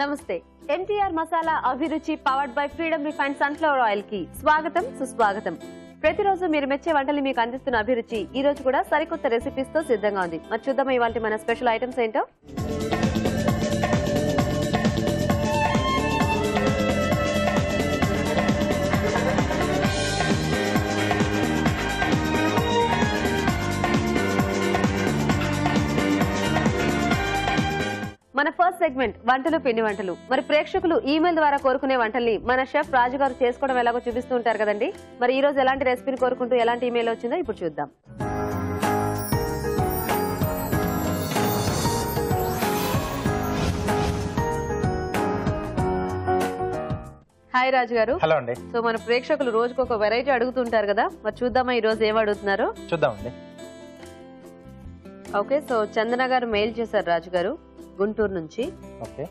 నమస్తే MTR మసాలా అభిరుచి powered by freedom refined sunflower oil కి స్వాగతం సుస్వాగతం. ప్రతిరోజు మీరు మెచ్చే వంటలు మీకు అందిస్తున్న అభిరుచి ఈ రోజు కూడా సరికొత్త రెసిపీస్ తో సిద్ధంగా ఉంది. మరి చూద్దాం ఇవాళ మన స్పెషల్ ఐటమ్స్ ఏంటో. మన ఫస్ట్ సెగ్మెంట్ వంటలు పిండి వంటలు. మరి ప్రేక్షకులు ఈమెయిల్ ద్వారా కోరుకునే వంటల్ని మన షెఫ్ రాజు గారు చేసుకోవడం ఎలాగో చూపిస్తూ ఉంటారు కదండి. మరి ఈ రోజు ఎలాంటి రెసిపీని కోరుకుంటూ ఎలాంటి ఈమెయిల్ వచ్చిందో ఇప్పుడు చూద్దాం. హాయ్ రాజు గారు. హలో అండి. సో మన ప్రేక్షకులు రోజుకు ఒక వెరైటీ అడుగుతుంటారు కదా, మరి చూద్దామా ఈ రోజు ఏం అడుగుతున్నారో చూద్దామండి. ఓకే, సో చందన గారు మెయిల్ చేశారు రాజు గారు గుంటూరు నుంచి. ఓకే,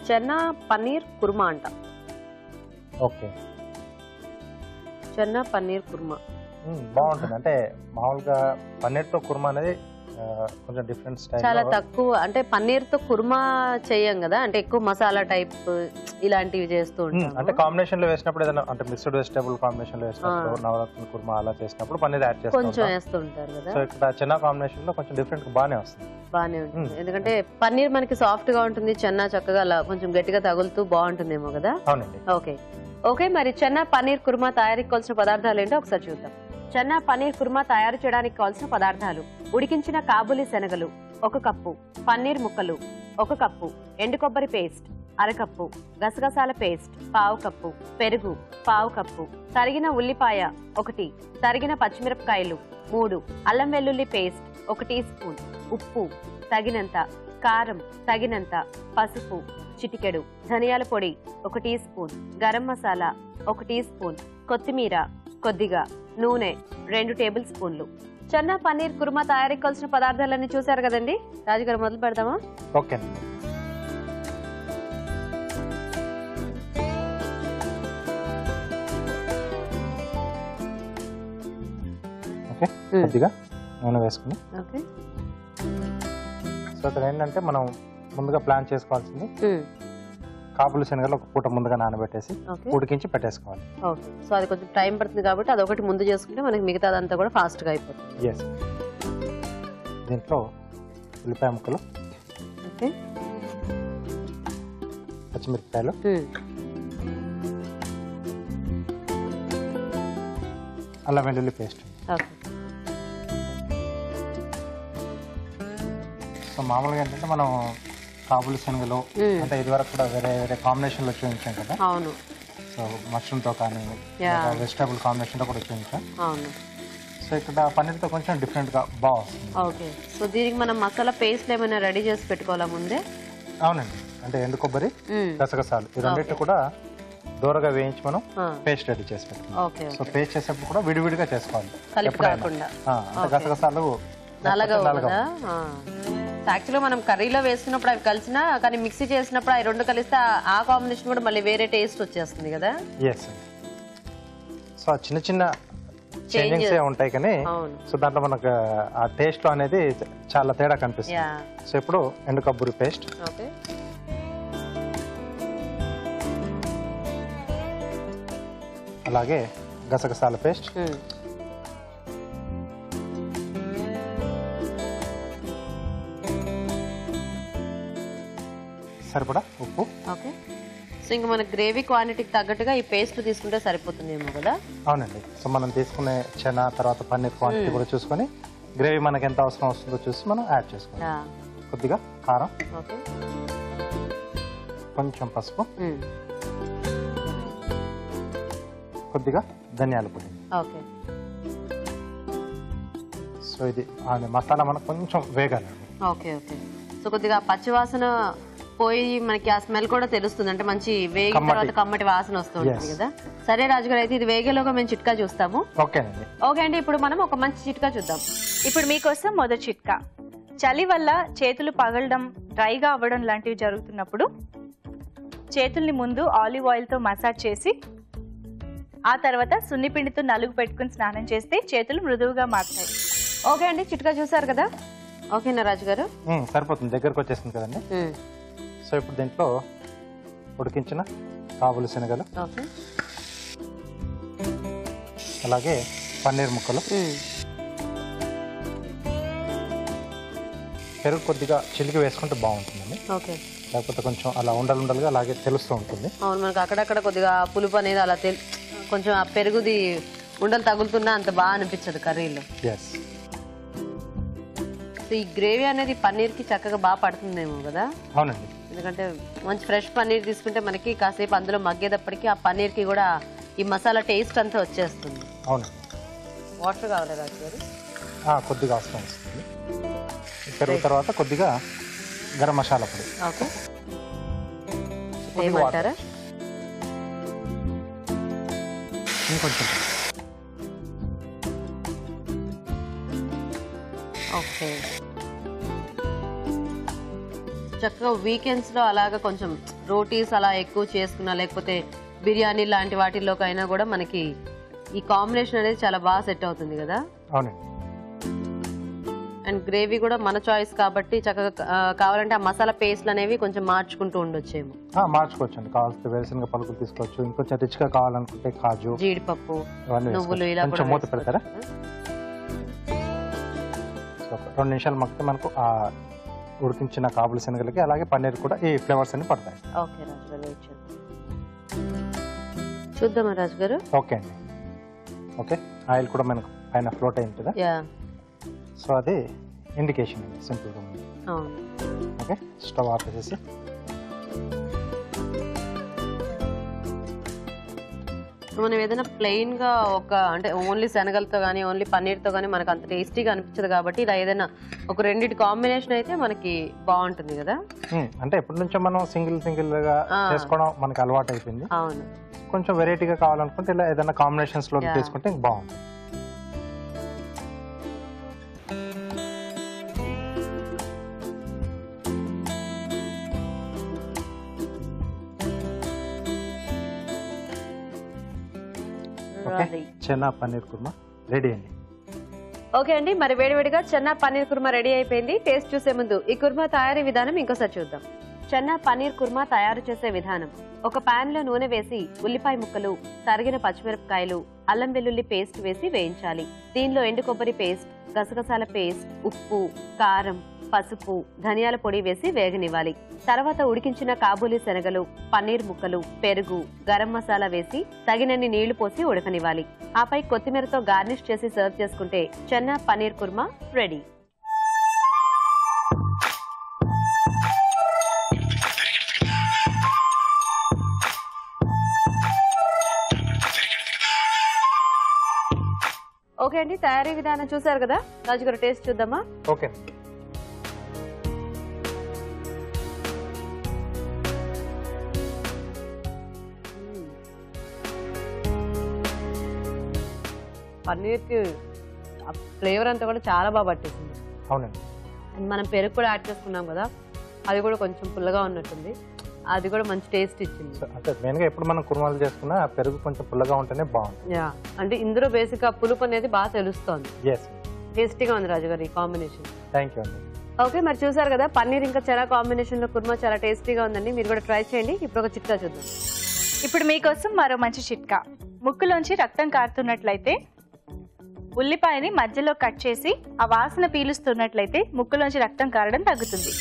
చెన్నా పన్నీర్ కుర్మా అంట. ఓకే, చెన్నా పన్నీర్ కుర్మా బాగుంటుంది. అంటే మామూలుగా పన్నీర్ తో కుర్మా అనేది కొంచెం డిఫరెంట్ స్టైల్, చాలా తక్కువ. అంటే పన్నీర్ తో కుర్మా చేయం కదా, అంటే ఎక్కువ మసాలా టైప్ ఇలాంటివి చేస్తూ ఉంటాం. అంటే కాంబినేషన్ లో వేసినప్పుడు ఏదైనా అంటే మిక్స్డ్ వెజిటబుల్ కాంబినేషన్ లో వేసినప్పుడు నవరత్న కుర్మా అలా చేసినప్పుడు పన్నీర్ యాడ్ చేస్తాం, కొంచెం వేస్తుంటారు కదా. సో ఇక్కడ చెన్నా కాంబినేషన్ లో కొంచెం డిఫరెంట్ బానే వస్తుంది. బానే ఉంటుంది, ఎందుకంటే పన్నీర్ మనకి సాఫ్ట్ గా ఉంటుంది, చెన్నా చక్కగా అలా కొంచెం గట్టిగా తగులుతూ బాగుంటుందేమో కదా. అవునండి. ఓకే ఓకే, మరి చెన్నా పన్నీర్ కుర్మా తయారీకి కావాల్సిన పదార్థాలు ఏంటో ఒకసారి చూద్దాం. చెన్నా పన్నీర్ కుర్మా తయారు చేయడానికి కావాల్సిన పదార్థాలు: ఉడికించిన కాబూలి శనగలు 1 కప్పు, పన్నీర్ ముక్కలు 1 కప్పు, ఎండు కొబ్బరి పేస్ట్ 1/2 కప్పు, గసగసాల పేస్ట్ 1/2 కప్పు, పెరుగు 1/2 కప్పు, తరిగిన ఉల్లిపాయ 1, తరిగిన పచ్చిమిరపకాయలు 3, అల్లం వెల్లుల్లి పేస్ట్ 1 టీ స్పూన్, ఉప్పు తగినంత, కారం తగినంత, పసుపు చిటికెడు, ధనియాల పొడి 1 teaspoon, garam masala 1 teaspoon, కొత్తిమీర కొద్దిగా, నూనె 2 టేబుల్ స్పూన్లు. చెన్నా పన్నీర్ కుర్మా తయారీకి కావాల్సిన పదార్థాలన్నీ చూసారు కదండి. రాజుగారు మొదలు పెడదామా? ఓకే, ఓకే, కొద్దిగా నూనె వేసుకుని. ఓకే, సో ఇక్కడ ఏంటంటే మనం ముందుగా ప్లాన్ చేసుకోవాల్సింది కాబూలి శనగలు 1 పూట ముందుగా నానబెట్టేసి ఉడికించి పెట్టేసుకోవాలి. ఓకే, సో అది కొంచెం టైం పడుతుంది కాబట్టి అదొకటి ముందు చేసుకుంటే మనకి మిగతాదంతా కూడా ఫాస్ట్ గా అయిపోతుంది. ఎస్, దీంట్లో ఉల్లిపాయ ముక్కలు, ఓకే, పచ్చిమిరపకాయలు, అల్లం వెల్లుల్లి పేస్ట్. ఓకే, సో మామూలుగా ఏంటంటే మనం కాబూలి శనగలు అంటే ఇది వరకు కూడా వేరే వేరే కాంబినేషన్ లో చూపించాం కదా. అవును, సో మష్రూమ్ తో కానీ వెజిటేబుల్ కాంబినేషన్ తో కూడా చూపించాం. అవును, సో ఇక్కడ పన్నీర్ తో కొంచెం డిఫరెంట్ గా బాగుంది. ఓకే, సో దీనికి మనం మసాలా పేస్ట్ ఏమైనా రెడీ చేసి పెట్టుకోవాలా ముందే? అవునండి, అంటే ఎండు కొబ్బరి, గసగసాలు ఈ రెండింటి కూడా దూరగా వేయించి మనం పేస్ట్ రెడీ చేసి పెట్టుకోవాలి. సో పేస్ట్ చేసేప్పుడు కూడా విడివిడిగా చేసుకోవాలి, కలిపి కాకుండా. అంటే గసగసాలు నల్లగా కదా. యాక్చువల్గా మనం కర్రీలో వేసుకున్నప్పుడు అవి కలిసినా కానీ మిక్సీ చేసినప్పుడు అవి రెండు కలిస్తే ఆ కాంబినేషన్ కూడా మళ్ళీ వేరే టేస్ట్ వచ్చేస్తుంది కదా. ఎస్, సో చిన్న చిన్న చేంజింగ్స్ ఉంటాయి కానీ సో దాంట్లో మనకు ఆ టేస్ట్ లో అనేది చాలా తేడా కనిపిస్తుంది. సో ఇప్పుడు ఎండు కొబ్బరి పేస్ట్, అలాగే గసగసాల పేస్ట్, సరిపడా ఉప్పు. ఓకే, సో ఇంకా మన గ్రేవీ క్వాంటిటీకి తగ్గట్టుగా ఈ పేస్ట్ తీసుకుంటే సరిపోతుందేమో కదా. అవునండి, సో మనం తీసుకునే చెనా తర్వాత పన్నీర్ క్వాంటిటీ కూడా చూసుకొని గ్రేవీ మనకి ఎంత అవసరం వస్తుందో చూసి మనం యాడ్ చేసుకోవాలి. కొద్దిగా కారం, ఓకే, కొంచెం పసుపు, కొద్దిగా ధనియాల పొడి. ఓకే, సో ఇది మసాలా మనకు కొంచెం వేగాలండి. ఓకే ఓకే, సో కొద్దిగా పచ్చివాసన పోయి మనకి ఆ స్మెల్ కూడా తెలుస్తుంది, అంటే మంచి వేగిన తర్వాత కమ్మటి వాసన వస్తూ ఉంటుంది కదా. సరే రాజుగారు, అయితే ఇది వేగేలోగా మేము చిట్కా చూస్తాము. ఓకేనండి. ఓకే అండి, ఇప్పుడు మనం ఒక మంచి చిట్కా చూద్దాం. ఇప్పుడు మీకోసం మొదటి చిట్కా. చలి వల్ల చేతులు పగలడం, డ్రైగా అవ్వడం లాంటివి జరుగుతున్నప్పుడు చేతుల్ని ముందు ఆలివ్ ఆయిల్ తో మసాజ్ చేసి ఆ తర్వాత సున్నిపిండితో నలుగు పెట్టుకుని స్నానం చేస్తే చేతులు మృదువుగా మారుతాయి. ఓకే అండి, చిట్కా చూసారు కదా. ఓకేనా రాజు గారు? సరిపోతుంది, దగ్గరకు వచ్చేసింది కదండి. సో ఇప్పుడు దీంట్లో ఉడికించిన కాబూలి శనగలు, ఓకే, అలాగే పన్నీర్ ముక్కలు, పెరుగు కొద్దిగా చిలికి వేసుకుంటే బాగుంటుందండి. ఓకే, లేకపోతే కొంచెం అలా ఉండలుండలుగా అలాగే తెలుస్తూ ఉంటుంది. అవును, మనకు అక్కడక్కడ కొద్దిగా పులుపు అనేది అలా కొంచెం ఆ పెరుగుది ఉండలు తగులుతున్నా అంత బాగా అనిపించదు కర్రీలో. ఎస్. సో ఈ గ్రేవీ అనేది పన్నీర్కి చక్కగా బాగా పడుతుందేమో కదా. అవునండి. ఎందుకంటే మంచి ఫ్రెష్ పన్నీర్ తీసుకుంటే మనకి కాసేపు అందులో మగ్గేటప్పటికి ఆ పన్నీర్కి కూడా ఈ మసాలా టేస్ట్ అంతా వచ్చేస్తుంది. అవునండి. వాటర్ కావాలి రాజు గారు? కొద్దిగా అవసరం వస్తుంది. పెరుగు తర్వాత కొద్దిగా గరం మసాలా పొడి. ఓకే, ఏమంటారా? ఇంకొంచెం. ఓకే, చక్కగా వీకెండ్స్ లో అలాగా కొంచెం రోటీస్ అలా ఎక్కువ చేసుకున్నా, లేకపోతే బిర్యానీ లాంటి వాటిల్లోకైనా కూడా మనకి ఈ కాంబినేషన్ అనేది చాలా బాగా సెట్ అవుతుంది కదా. అవునండి. అండ్ గ్రేవీ కూడా మన చాయిస్ కాబట్టి చక్కగా కావాలంటే ఆ మసాలా పేస్ట్లు అనేవి కొంచెం మార్చుకుంటూ ఉండొచ్చేమో. మార్చుకోవచ్చండి. కావాల్సిన వేరుశనగ పలుకులు తీసుకోవచ్చు. ఇంకొంచెం రిచ్ గా కావాలనుకుంటే కాజు, జీడిపప్పు, ఇవన్నీ నువ్వులు ఇలా కొంచెం మూత పెడతారా? 2 నిమిషాలు మగ్గితే మనకు ఆ ఉడికించిన కాబూలి శనగలకి అలాగే పన్నీర్ కూడా ఈ ఫ్లేవర్స్ అన్ని పడతాయి. ఓకే రాజు గారు, వెయిట్ చేద్దాం. చూద్దామా రాజు గారు? ఓకే అండి. ఓకే, ఆయిల్ కూడా మనకు పైన ఫ్లోట్ అయింది కదా. యా. సో అది ఇండికేషన్ అండి, సింపుల్గా. అవును. ఓకే, స్టవ్ ఆఫ్ చేసి మనం ఏదైనా ప్లెయిన్ గా అంటే ఓన్లీ శనగలతో కానీ ఓన్లీ పన్నీర్తో కానీ మనకు అంత టేస్టీగా అనిపించదు కాబట్టి ఇలా ఏదైనా ఒక రెండింటి కాంబినేషన్ అయితే మనకి బాగుంటుంది కదా. అంటే ఎప్పటి నుంచో మనం సింగిల్ గా చేసుకోవడం మనకి అలవాటు అయిపోయింది. అవును. కొంచెం వెరైటీగా కావాలనుకుంటే ఇలా ఏదైనా కాంబినేషన్స్ లో తీసుకుంటే బాగుంటుంది. చెన్నా పన్నీర్ కుర్మా రెడీ అండి. ఓకే అండి, మరి వేడివేడిగా చెన్నా పన్నీర్ కుర్మా రెడీ అయిపోయింది. టేస్ట్ చూసే ముందు ఈ కుర్మా తయారీ విధానం ఇంకోసారి చూద్దాం. చెన్నా పన్నీర్ కుర్మా తయారు చేసే విధానం: ఒక పాన్ లో నూనె వేసి ఉల్లిపాయ ముక్కలు, తరిగిన పచ్చిమిరపకాయలు, అల్లం వెల్లుల్లి పేస్ట్ వేసి వేయించాలి. దీనిలో ఎండు కొబ్బరి పేస్ట్, గసగసాల పేస్ట్, ఉప్పు, కారం, పసుపు, ధనియాల పొడి వేసి వేగనివ్వాలి. తర్వాత ఉడికించిన కాబూలి శనగలు, పన్నీర్ ముక్కలు, పెరుగు, గరం మసాలా వేసి తగినన్ని నీళ్లు పోసి ఉడకనివ్వాలి. ఆపై కొత్తిమీరతో గార్నిష్ చేసి సర్వ్ చేసుకుంటే చెన్నా పన్నీర్ కుర్మా రెడీ. ఓకే అండి, తయారీ విధానం చూసారు కదా. రాజుగారు టేస్ట్ చూద్దామా? ఓకే. పన్నీర్కి ఫ్లేవర్ అంతా కూడా చాలా బాగా పట్టేసింది. అవునండి. అండ్ మనం పెరుగు కూడా యాడ్ చేసుకున్నాం కదా, అది కూడా కొంచెం పుల్లగా ఉన్నట్టుంది. అది కూడా మంచి టేస్ట్ ఇచ్చింది. అంటే మెయిన్గా ఎప్పుడు మనం కుర్మాలు చేసుకున్నా పెరుగు కొంచెం పుల్లగా ఉంటేనే బాగుంటుంది. యా, అంటే ఇందులో బేసిక్ గా పులుపు అనేది బాగా తెలుస్తోంది. టేస్టీగా ఉంది రాజుగారు ఈ కాంబినేషన్. థ్యాంక్ యూ అండి. ఓకే, మరి చూసారు కదా పన్నీర్ ఇంకా చాలా కాంబినేషన్ లో కుర్మా చాలా టేస్టీగా ఉందండి. మీరు కూడా ట్రై చేయండి. ఇప్పుడు ఒక చిట్కా చూద్దాం. ఇప్పుడు మీకోసం మరో మంచి చిట్కా. ముక్కులోంచి రక్తం కారుతున్నట్లయితే ఉల్లిపాయని మధ్యలో కట్ చేసి ఆ వాసన పీలుస్తున్నట్లయితే ముక్కులోంచి రక్తం కారడం తగ్గుతుంది.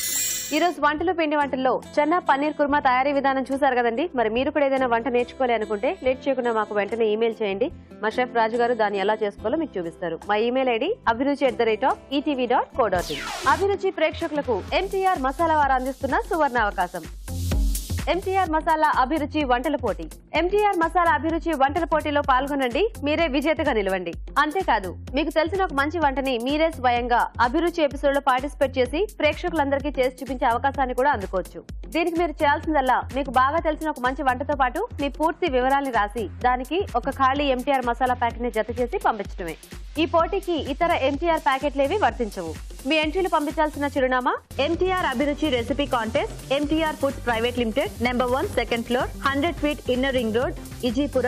ఈ రోజు వంటలు పిండి వంటల్లో చెన్నా పన్నీర్ కుర్మా తయారీ విధానం చూసారు కదండి. మరి మీరు కూడా ఏదైనా వంట నేర్చుకోవాలి అనుకుంటే లేట్ చేయకుండా మాకు వెంటనే ఈమెయిల్ చేయండి. మా షెఫ్ రాజు గారు దాన్ని ఎలా చేసుకోవాలో మీకు చూపిస్తారు. మా ఈమెయిల్ ఐడి abhiruchi@etv.co.in. అభిరుచి ప్రేక్షకులకు MTR మసాలా వారు అందిస్తున్న సువర్ణ అవకాశం. MTR మసాలా అభిరుచి వంటల పోటీ. MTR మసాలా అభిరుచి వంటల పోటీలో పాల్గొనండి, మీరే విజేతగా నిలవండి. అంతేకాదు, మీకు తెలిసిన ఒక మంచి వంటని మీరే స్వయంగా అభిరుచి ఎపిసోడ్ లో పార్టిసిపేట్ చేసి ప్రేక్షకులందరికీ చేసి చూపించే అవకాశాన్ని కూడా అందుకోవచ్చు. దీనికి మీరు చేయాల్సిందల్లా మీకు బాగా తెలిసిన ఒక మంచి వంటతో పాటు మీ పూర్తి వివరాల్ని రాసి దానికి ఒక ఖాళీ MTR మసాలా ప్యాకెట్ ని జత చేసి పంపించడమే. ఈ పోటీకి ఇతర MTR ప్యాకెట్లేవి వర్తించవు. మీ ఎంట్రీలు పంపించాల్సిన చిరునామా MTR Abhiruchi recipe contest, MTR foods private limited, number 1, second floor, 100 feet inner ring road, Ejipura,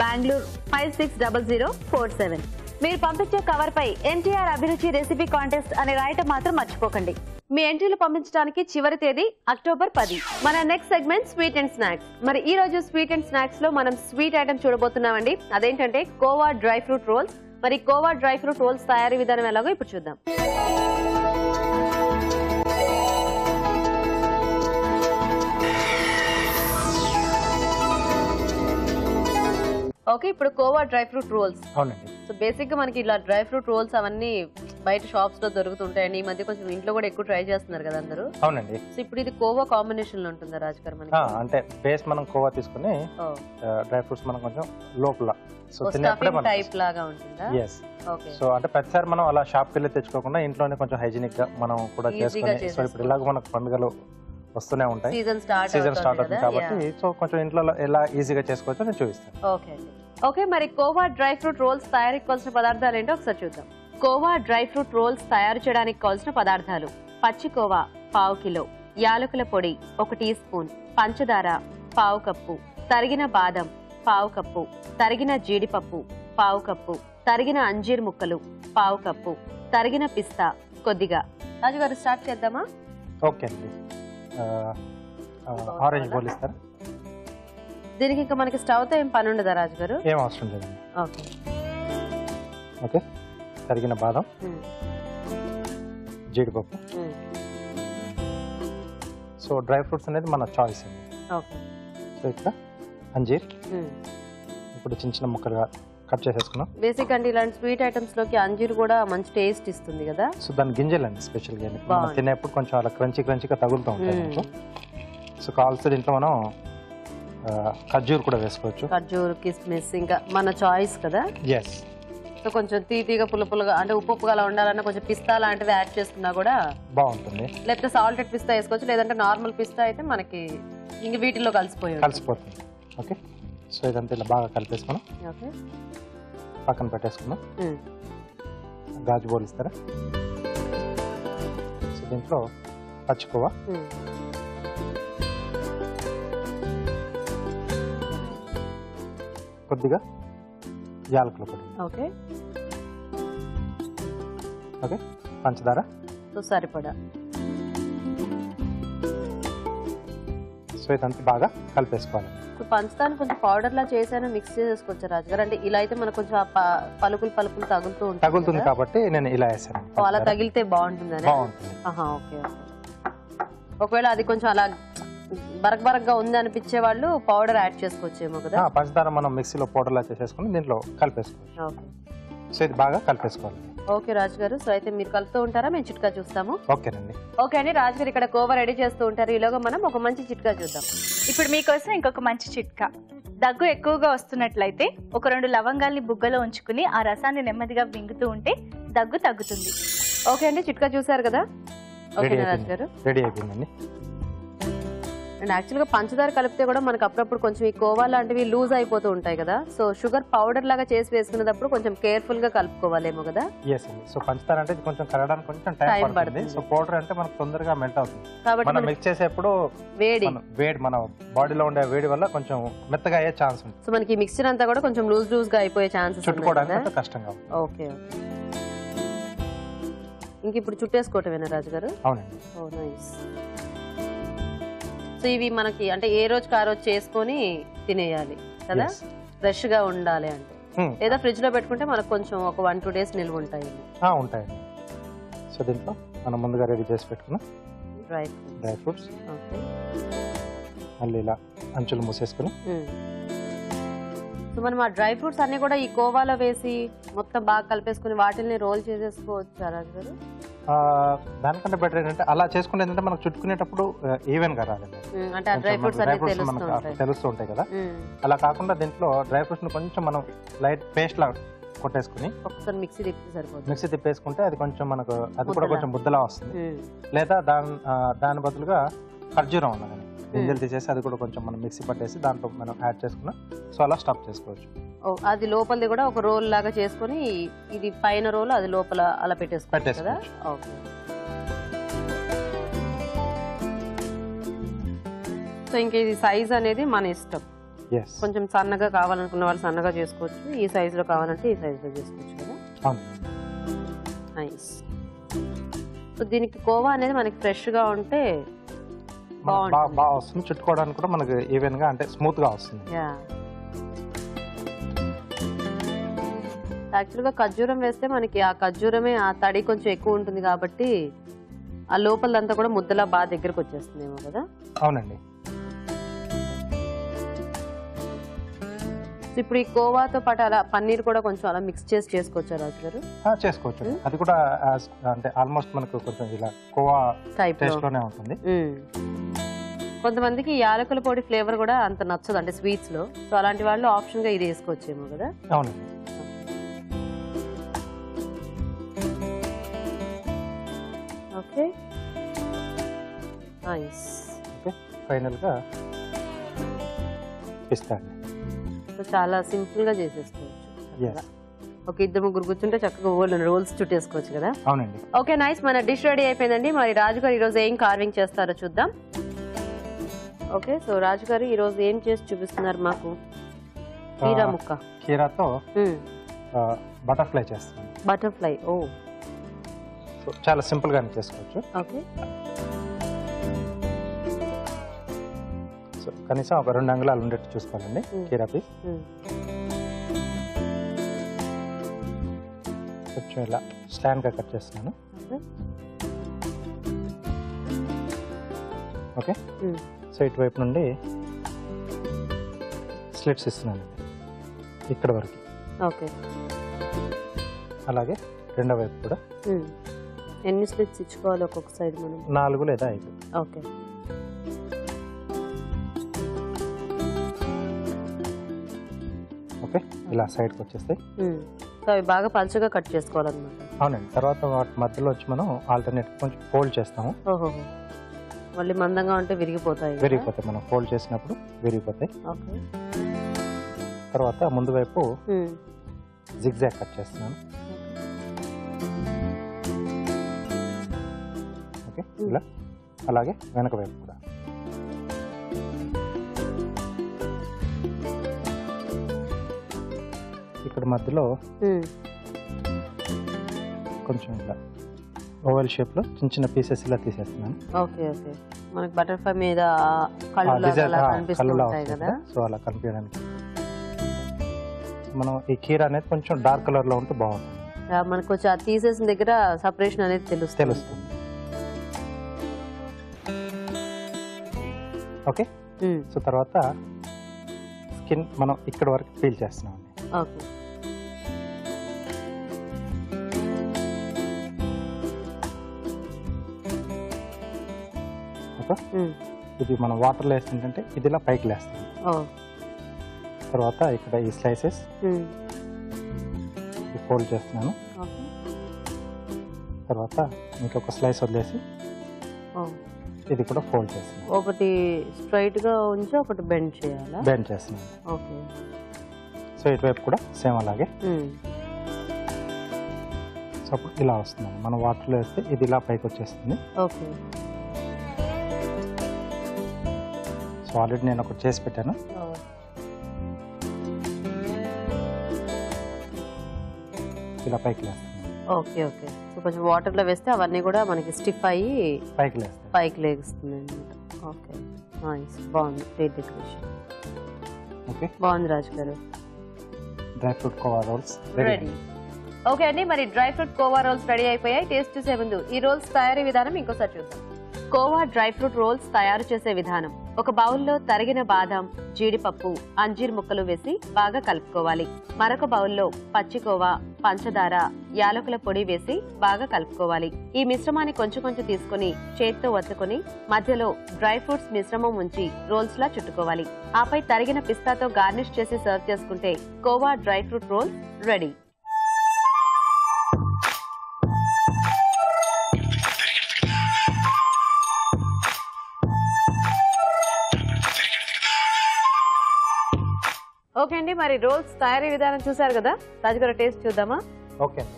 Bengaluru 560047. మీరు పంపించే కవర్ పై MTR అభిరుచి రెసిపీ కాంటెస్ట్ అని రాయటం మాత్రం మర్చిపోకండి. మీ ఎంట్రీలు పంపించడానికి చివరి తేదీ అక్టోబర్ 10. మన next segment sweet and snacks. మరి ఈ రోజు స్వీట్ అండ్ స్నాక్స్ లో మనం స్వీట్ ఐటమ్ చూడబోతున్నామండి. అదేంటంటే కోవా డ్రై ఫ్రూట్ రోల్స్. మరి కోవా డ్రై ఫ్రూట్ రోల్స్ తయారీ విధానం ఎలాగో ఇప్పుడు చూద్దాం. ఓకే, ఇప్పుడు కోవా డ్రై ఫ్రూట్ రోల్స్. అవునండి. సో బేసిక్ గా మనకి ఇలా డ్రై ఫ్రూట్ రోల్స్ అవన్నీ బయట షాప్స్ లో దొరుకుతుంటాయండి. ఈ మధ్య కొంచెం ఇంట్లో కూడా ఎక్కువ ట్రై చేస్తున్నారు కదా అందరూ. అవునండి. సో ఇప్పుడు ఇది కోవా కాంబినేషన్ లో ఉంటుందా రాజ్ గారు మనకి? అంటే బేస్ మనం కోవా తీసుకుని డ్రై ఫ్రూట్స్ మనం కొంచెం లోపల టైప్ లాగా ఉంటుందా? yes. సో అంటే ప్రతిసారి మనం అలా షాప్కి వెళ్ళి తెచ్చుకోకుండా ఇంట్లోనే కొంచెం హైజీనిక్ గా మనం కూడా చేసుకుని, సో ఇప్పుడు ఇలాగ మనకు పండుగలు వస్తూనే ఉంటాయి, సీజన్ స్టార్ట్ అవుతుంది కాబట్టి సో కొంచెం ఇంట్లో ఎలా ఈజీగా చేసుకోవచ్చో నేను చూపిస్తాను. ఓకే అండి. ఓకే, మరి కోవా డ్రై ఫ్రూట్ రోల్స్ తయారీకి కావాల్సిన పదార్థాలు ఏంటో ఒకసారి చూద్దాం. కోవా డ్రై ఫ్రూట్ రోల్స్ తయారు చేయడానికి కావాల్సిన పదార్థాలు: పచ్చి కోవా 1/2 కిలో, యాలకుల పొడి 1 టీ స్పూన్, పంచదార 1/2 కప్పు, తరిగిన బాదం 1/2 కప్పు, తరిగిన జీడిపప్పు 1/2 కప్పు, తరిగిన అంజీర్ ముక్కలు 1/2 కప్పు, తరిగిన పిస్తా కొద్దిగా. రాజు గారు స్టార్ట్ చేద్దామా? ఓకే అండి. ఆరెంజ్ బౌల్ ఇస్తారా? దీనికి ఇంకా మనకి స్టవ్ తో ఏం పని ఉండదా రాజు గారు? ఏం అవసరం లేదండి. ఓకే ఓకే, తరిగిన బాదం, జీడిపప్పు. సో డ్రై ఫ్రూట్స్ అనేది మన చాయిస్ అండి. ఓకే. సో ఇక్కడ అంజీర్ ఇప్పుడు చిన్న చిన్న ముక్కలుగా కట్ చేసేసుకున్నాం. బేసిక్ అంటే ఇలాంటి స్వీట్ ఐటమ్స్ లోకి అంజీర్ కూడా మంచి టేస్ట్ ఇస్తుంది కదా. సో దాని గింజలు అండి స్పెషల్ గా మనం తినేప్పుడు కొంచెం అలా క్రంచీగా తగులుతూ ఉంటాయి. సో కావాల్సి దీంట్లో మనం ఖర్జూర్ కూడా వేసుకోవచ్చు. ఖర్జూర్, కిస్మిస్, ఇంకా మన చాయిస్ కదా. ఎస్. సో కొంచెం తీగా పులుపులుగా అంటే ఉప్పుగా అలా ఉండాలన్నా కొంచెం పిస్తా లాంటివి యాడ్ చేసుకున్నా కూడా బాగుంటుంది. లేకపోతే సాల్టెడ్ పిస్తా వేసుకోవచ్చు, లేదంటే నార్మల్ పిస్తా అయితే మనకి ఇంక వీటిలో కలిసిపోతుంది. ఓకే, సో ఇదంతా ఇలా బాగా కలిపేసుకున్నాం. ఓకే, పక్కన పెట్టేసుకున్నాం. గాజు బౌల్ ఇస్తారా? సో దీంట్లో పచ్చికోవా, కొద్దిగా యాలకుల పొడి, ఓకే ఓకే, పంచదార సరిపడా. సో ఇదంతా బాగా కలిపేసుకోవాలి. పంచదార కొంచెం పౌడర్ లా చేసాను, మిక్స్ చేసేసుకోవచ్చు రాజు గారు. అంటే ఇలా అయితే మనకు కొంచెం పలుకులు తగులుతుంది కాబట్టి నేను ఇలా వేసాను. అలా తగిలితే బాగుంటుంది. ఓకే. ఒకవేళ అది కొంచెం అలా బరగ్గా ఉంది అనిపించే వాళ్ళు పౌడర్ యాడ్ చేసుకోవచ్చేమో కదా. పంచదార మనం మిక్సీలో పౌడర్ లా చేసేసుకుని దీంట్లో కలిపేసుకోవచ్చు. ఓకే. సో ఇది బాగా కలిపేసుకోవాలి. ఓకే రాజు గారు, సో అయితే మీరు కలుపుతూ ఉంటారా, మేము చిట్కా చూస్తాము? ఓకేనండి. ఓకే అండి, రాజు గారు ఇక్కడ కోవా రెడీ చేస్తూ ఉంటారు. ఈలోగా మనం ఒక మంచి చిట్కా చూద్దాం. ఇప్పుడు మీకోసం ఇంకొక మంచి చిట్కా. దగ్గు ఎక్కువగా వస్తున్నట్లయితే ఒక 2 లవంగాల్ని బుగ్గలో ఉంచుకుని ఆ రసాన్ని నెమ్మదిగా మింగుతూ ఉంటే దగ్గు తగ్గుతుంది. ఓకే అండి, చిట్కా చూసారు కదా. ఓకేనా రాజు గారు? రెడీ అయిపోయిందండి. అండ్ యాక్చువల్గా పంచదార కలిపితే కూడా మనకు అప్పుడప్పుడు కొంచెం ఈ కోవా లాంటివి లూజ్ అయిపోతూ ఉంటాయి కదా. సో షుగర్ పౌడర్ లాగా చేసి వేసుకునేటప్పుడు కొంచెం కేర్ఫుల్ గా కలుపుకోవాలేమో కదా. yes అండి. సో పంచదార అంటే కొంచెం కరగడానికి కొంచెం టైం పడుతుంది. సో పౌడర్ అంటే మనకు తొందరగా మెల్ట్ అవుతుంది కాబట్టి మనం మిక్స్ చేసేప్పుడు వేడి మన బాడీలో ఉండే వేడి వల్ల కొంచెం మెత్తగా అయ్యే ఛాన్స్ ఉంది. సో మనకి మిక్స్చర్ అంతా కూడా కొంచెం లూజ్ గా అయిపోయే ఛాన్సెస్ చుట్టుకోవడానికి కష్టంగా ఉంది. ఓకే. ఇంక ఇప్పుడు చుట్టేసుకోవటమేనా రాజు గారు? అవునండి. ఓ నైస్. సో ఇవి మనకి అంటే ఏ రోజుకి ఆ రోజు చేసుకొని తినేయాలి కదా, ఫ్రెష్ గా ఉండాలి అంటే. లేదా ఫ్రిడ్జ్ లో పెట్టుకుంటే మనకు కొంచెం ఒక 1-2 డేస్ నిల్వ ఉంటాయండి. సో దీంట్లో మనం ముందుగా రెడీ చేసి పెట్టుకున్నాం డ్రై ఫ్రూట్స్. మళ్ళీ ఇలా అంచులు మూసేసుకుని సో మనం ఆ డ్రై ఫ్రూట్స్ అన్ని కూడా ఈ కోవాలో వేసి మొత్తం బాగా కలిపేసుకుని వాటిని రోల్ చేసేసుకోవచ్చు రాజు గారు. దానికంటే బెటర్ ఏంటంటే అలా చేసుకుంటే ఏంటంటే మనకు చుట్టుకునేటప్పుడు ఈవెన్ గా రాదండి. అంటే డ్రై ఫ్రూట్స్ మనకు తెలుస్తూ ఉంటాయి కదా. అలా కాకుండా దీంట్లో డ్రై ఫ్రూట్స్ ని కొంచెం మనం లైట్ పేస్ట్ లాగా కొట్టేసుకుని ఒకసారి మిక్సీ తిప్పితే సరిపోతుంది. మిక్సీ తిప్పేసుకుంటే అది కొంచెం మనకు అది కూడా కొంచెం ముద్దలా వస్తుంది. లేదా దాని బదులుగా ఖర్జూరం ఉన్నది గింజలు తీసేసి అది కూడా కొంచెం మనం మిక్సీ పట్టేసి దాంట్లో మనం యాడ్ చేసుకున్నాం. సో అలా స్టఫ్ చేసుకోవచ్చు. అది లోపలిది కూడా ఒక రోల్ లాగా చేసుకుని ఇది పైన రోల్ అది లోపల అలా పెట్టేసుకోవచ్చు కదా. ఓకే. సో ఇంక ఇది సైజ్ అనేది మన ఇష్టం. కొంచెం సన్నగా కావాలనుకున్న వాళ్ళు సన్నగా చేసుకోవచ్చు, ఈ సైజ్ లో కావాలంటే ఈ సైజ్ లో చేసుకోవచ్చు కదా. అవును. నైస్. సో దీనికి కోవా అనేది మనకి ఫ్రెష్ గా ఉంటే బాగుంటుంది. బాగా వస్తుంది, చుట్టుకోవడానికి కూడా మనకి ఈవెన్ గా అంటే స్మూత్ గా వస్తుంది. యాక్చువల్ గా ఖర్జూరం వేస్తే మనకి ఆ ఖర్జూరమే ఆ తడి కొంచెం ఎక్కువ ఉంటుంది కాబట్టి ఆ లోపలంతా కూడా ముద్దలా బాగా దగ్గరకు వచ్చేస్తుందేమో కదా. అవునండి. ఇప్పుడు ఈ కోవాతో పాటు అలా పన్నీర్ కూడా కొంచెం అలా మిక్స్ చేసి చేసుకోవచ్చా రాజు గారు? చేసుకోవచ్చు. అది కూడా అంటే ఆల్మోస్ట్ మనకు కొంచెం ఇలా కోవా టైప్ టేస్ట్ లోనే ఉంటుంది. కొంతమందికి యాలకుల పొడి ఫ్లేవర్ కూడా అంత నచ్చదు అంటే స్వీట్స్ లో. సో అలాంటి వాళ్ళు ఆప్షన్ గా ఇది వేసుకోవచ్చేమో కదా. అవునండి. Okay nice. ఓకే ఫైనల్ గా పిస్తా అండి. సో చాలా సింపుల్ గా చేసేసుకోవచ్చు. Yes. ఒక ఇద్దరు ముగ్గురు కూర్చుంటే చక్కగా రోల్స్ చుట్టేసుకోవచ్చు కదా. అవునండి. Okay nice. మన డిష్ రెడీ అయిపోయిందండి. మరి రాజు గారు ఈరోజు ఏం కార్వింగ్ చేస్తారో చూద్దాం. ఓకే సో రాజు గారు ఈరోజు ఏం చేసి చూపిస్తున్నారు మాకు? కీరా ముక్క. కీరాతో బటర్ఫ్లై చేస్తాను. బటర్ఫ్లై. ఓ సో చాలా సింపుల్ గానే చేసుకోవచ్చు. ఓకే. సో కనీసం ఒక 2 అంగుళాలు ఉండేట్టు చూసుకోవాలండి కీరా పీస్. కొంచెం ఇలా స్లాండ్ గా కట్ చేస్తున్నాను. ఓకే. సో ఇటువైపు నుండి స్లిట్స్ ఇస్తున్నాను ఇక్కడ వరకు. ఓకే. అలాగే రెండో వైపు కూడా. ఎన్ని స్లిట్స్ ఇచ్చుకోవాలి ఒక్కొక్క సైడ్ మనం? 4 లేదా 5. ఓకే. ఓకే ఇలా సైడ్కి వచ్చేస్తాయి. సో అవి బాగా పలుచగా కట్ చేసుకోవాలన్నమాట. అవునండి. తర్వాత వాటి మధ్యలో వచ్చి మనం ఆల్టర్నేట్ కొంచెం ఫోల్డ్ చేస్తాము. ఓహో మళ్ళీ మందంగా ఉంటే విరిగిపోతాయి. మనం ఫోల్డ్ చేసినప్పుడు విరిగిపోతాయి. ఓకే. తర్వాత ముందు వైపు జిగ్జాగ్ కట్ చేస్తున్నాను. ఓకే ఇలా. అలాగే వెనక వైపు కూడా. ఇక్కడ మధ్యలో కొంచెం ఇలా ఓవెల్ షేప్ లో చిన్న చిన్న పీసెస్ ఇలా తీసేస్తున్నాను. Okay okay. మనకి బటర్ఫ్లై మీద కనిపిస్తుంటాయి కదా. సో అలా కనిపించడానికి మనం ఈ కీర అనేది కొంచెం డార్క్ కలర్ లో ఉంటే బాగుంటుంది. మనకు కొంచెం తీసేసిన దగ్గర సపరేషన్ అనేది తెలుస్తుంది. ఓకే. సో తర్వాత స్కిన్ మనం ఇక్కడ వరకు పీల్ చేస్తున్నాం. ఓకే. ఇది మనం వాటర్లో వేస్తుంటే ఇది ఇలా పైకి లేస్తుంది. తర్వాత ఇక్కడ ఈ స్లైసెస్ ఫోల్డ్ చేస్తున్నాను. తర్వాత ఇంకొక స్లైస్ వదిలేసి ఇది కూడా ఫోల్డ్ చేస్తున్నాను. ఒకటి స్ట్రైట్ గా ఉంచి ఒకటి బెండ్ చేయాలా? బెండ్ చేస్తున్నాను. ఓకే. సో ఇటువైపు కూడా సేమ్ అలాగే. సో అప్పుడు ఇలా వస్తుంది. మనం వాటర్లో వేస్తే ఇది ఇలా పైకి వచ్చేస్తుంది. ఓకే. సో ఆల్రెడీ నేను ఒకటి చేసి పెట్టాను. ఇలా పైకి లేస్తాను. Okay okay. సో కొంచెం వాటర్లో వేస్తే అవన్నీ కూడా మనకి స్టిఫ్ అయ్యి పైకి లేస్తుంది అన్నమాట. Okay nice. బాగుంది ప్లేట్ డెకరేషన్. ఓకే బాగుంది రాజు గారు. Dry fruit khoa roles ready. Okay అండి. మరి dry fruit khoa roles ready అయిపోయాయి. టేస్ట్ చూసే ముందు ఈ రోల్స్ తయారీ విధానం ఇంకోసారి చూద్దాం. కోవా డ్రై ఫ్రూట్ రోల్స్ తయారు చేసే విధానం: ఒక బౌల్లో తరిగిన బాదం, జీడిపప్పు, అంజీర్ ముక్కలు వేసి బాగా కలుపుకోవాలి. మరొక బౌల్లో పచ్చి కోవా, పంచదార, యాలకుల పొడి వేసి బాగా కలుపుకోవాలి. ఈ మిశ్రమాన్ని కొంచెం కొంచెం తీసుకుని చేత్తో వత్తుకొని మధ్యలో డ్రై ఫ్రూట్స్ మిశ్రమం ఉంచి రోల్స్ లా చుట్టుకోవాలి. ఆపై తరిగిన పిస్తాతో గార్నిష్ చేసి సర్వ్ చేసుకుంటే khoa dry fruit roles ready. Okay అండి. మరి రోల్స్ తయారీ విధానం చూసారు కదా. రాజుగారు టేస్ట్ చూద్దామా? ఓకే అండి.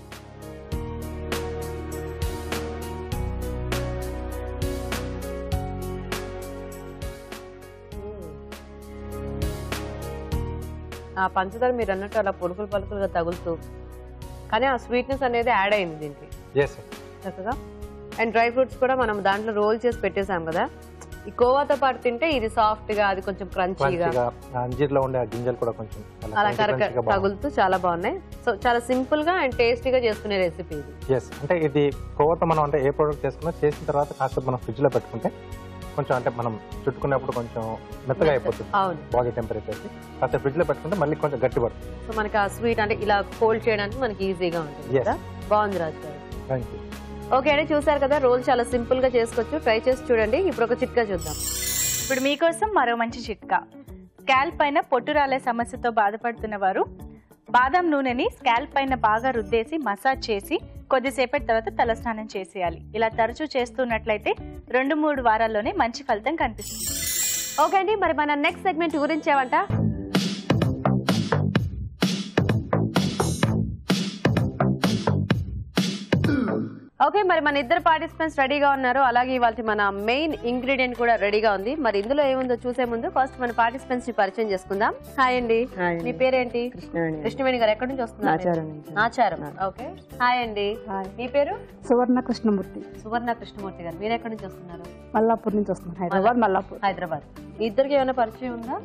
ఆ పంచదార మీరు అన్నట్టు అలా పొలుకులు పలుకులుగా తగులుతూ, కానీ ఆ స్వీట్నెస్ అనేది యాడ్ అయింది దీనికి చక్కగా. అండ్ డ్రై ఫ్రూట్స్ కూడా మనం దాంట్లో రోల్ చేసి పెట్టేసాం కదా, ఈ కోవాతో పాటు తింటే ఇది సాఫ్ట్ గా, అది కొంచెం క్రంచీగా, అంజీర్లో ఉండే ఆ గింజలు కూడా కొంచెం అలా కరెక్ట్ తగులుతూ చాలా బాగున్నాయి. సో చాలా సింపుల్ గా అండ్ టేస్టీగా చేసుకునే రెసిపీ ఇది. ఎస్, అంటే ఇది కోవాతో మనం అంటే ఏ ప్రోడక్ట్ చేసుకున్నా చేసిన తర్వాత కాస్త మనం ఫ్రిడ్జ్ లో పెట్టుకుంటే కొంచెం అంటే మనం చుట్టుకునేప్పుడు కొంచెం మెత్తగా అయిపోతుంది బాడీ టెంపరేచర్ కి. కాస్త ఫ్రిడ్జ్ లో పెట్టుకుంటే మళ్ళీ కొంచెం గట్టి పడుతుంది. సో మనకి ఆ స్వీట్ అంటే ఇలా కోల్డ్ చేయడానికి మనకి ఈజీగా ఉంటుంది కదా. బాగుంది రాజు గారు. Thank you. ఓకే అండి, చూసారు కదా రోల్ చాలా సింపుల్ గా చేసుకోవచ్చు, ట్రై చేసి చూడండి. ఇప్పుడు ఒక చిట్కా చూద్దాం. ఇప్పుడు మీకోసం మరో మంచి చిట్కా. స్కాల్ప్ పైన పొట్టు రాలే సమస్యతో బాధపడుతున్న వారు బాదం నూనెని స్కాల్ప్ పైన బాగా రుద్దేసి మసాజ్ చేసి కొద్దిసేపటి తర్వాత తలస్నానం చేసేయాలి. ఇలా తరచూ చేస్తున్నట్లయితే 2-3 వారాల్లోనే మంచి ఫలితం కనిపిస్తుంది. ఓకే అండి, మరి మన నెక్స్ట్ సెగ్మెంట్ గురించి ఏమంట? ఓకే, మరి మన ఇద్దరు పార్టిసిపెంట్స్ రెడీగా ఉన్నారు, అలాగే ఇవాళ మన మెయిన్ ఇంగ్రీడియంట్ కూడా రెడీగా ఉంది. మరి ఇందులో ఏముందో చూసే ముందు ఫస్ట్ మన పార్టిసిపెంట్స్ ని పరిచయం చేసుకుందాం. హాయ్ అండి, మీ పేరేంటి? కృష్ణవేణి గారు. ఎక్కడి నుంచి వస్తున్నారు? ఆచారం. ఓకే, హాయ్ అండి, మీ పేరు? సువర్ణ కృష్ణమూర్తి. సువర్ణ కృష్ణమూర్తి గారు, మీరు ఎక్కడి నుంచి వస్తున్నారు? మల్లాపూర్ నుంచి వస్తున్నారు. హైదరాబాద్, మల్లాపూర్. హైదరాబాద్. మీ ఇద్దరికి ఏమైనా పరిచయం ఉందా?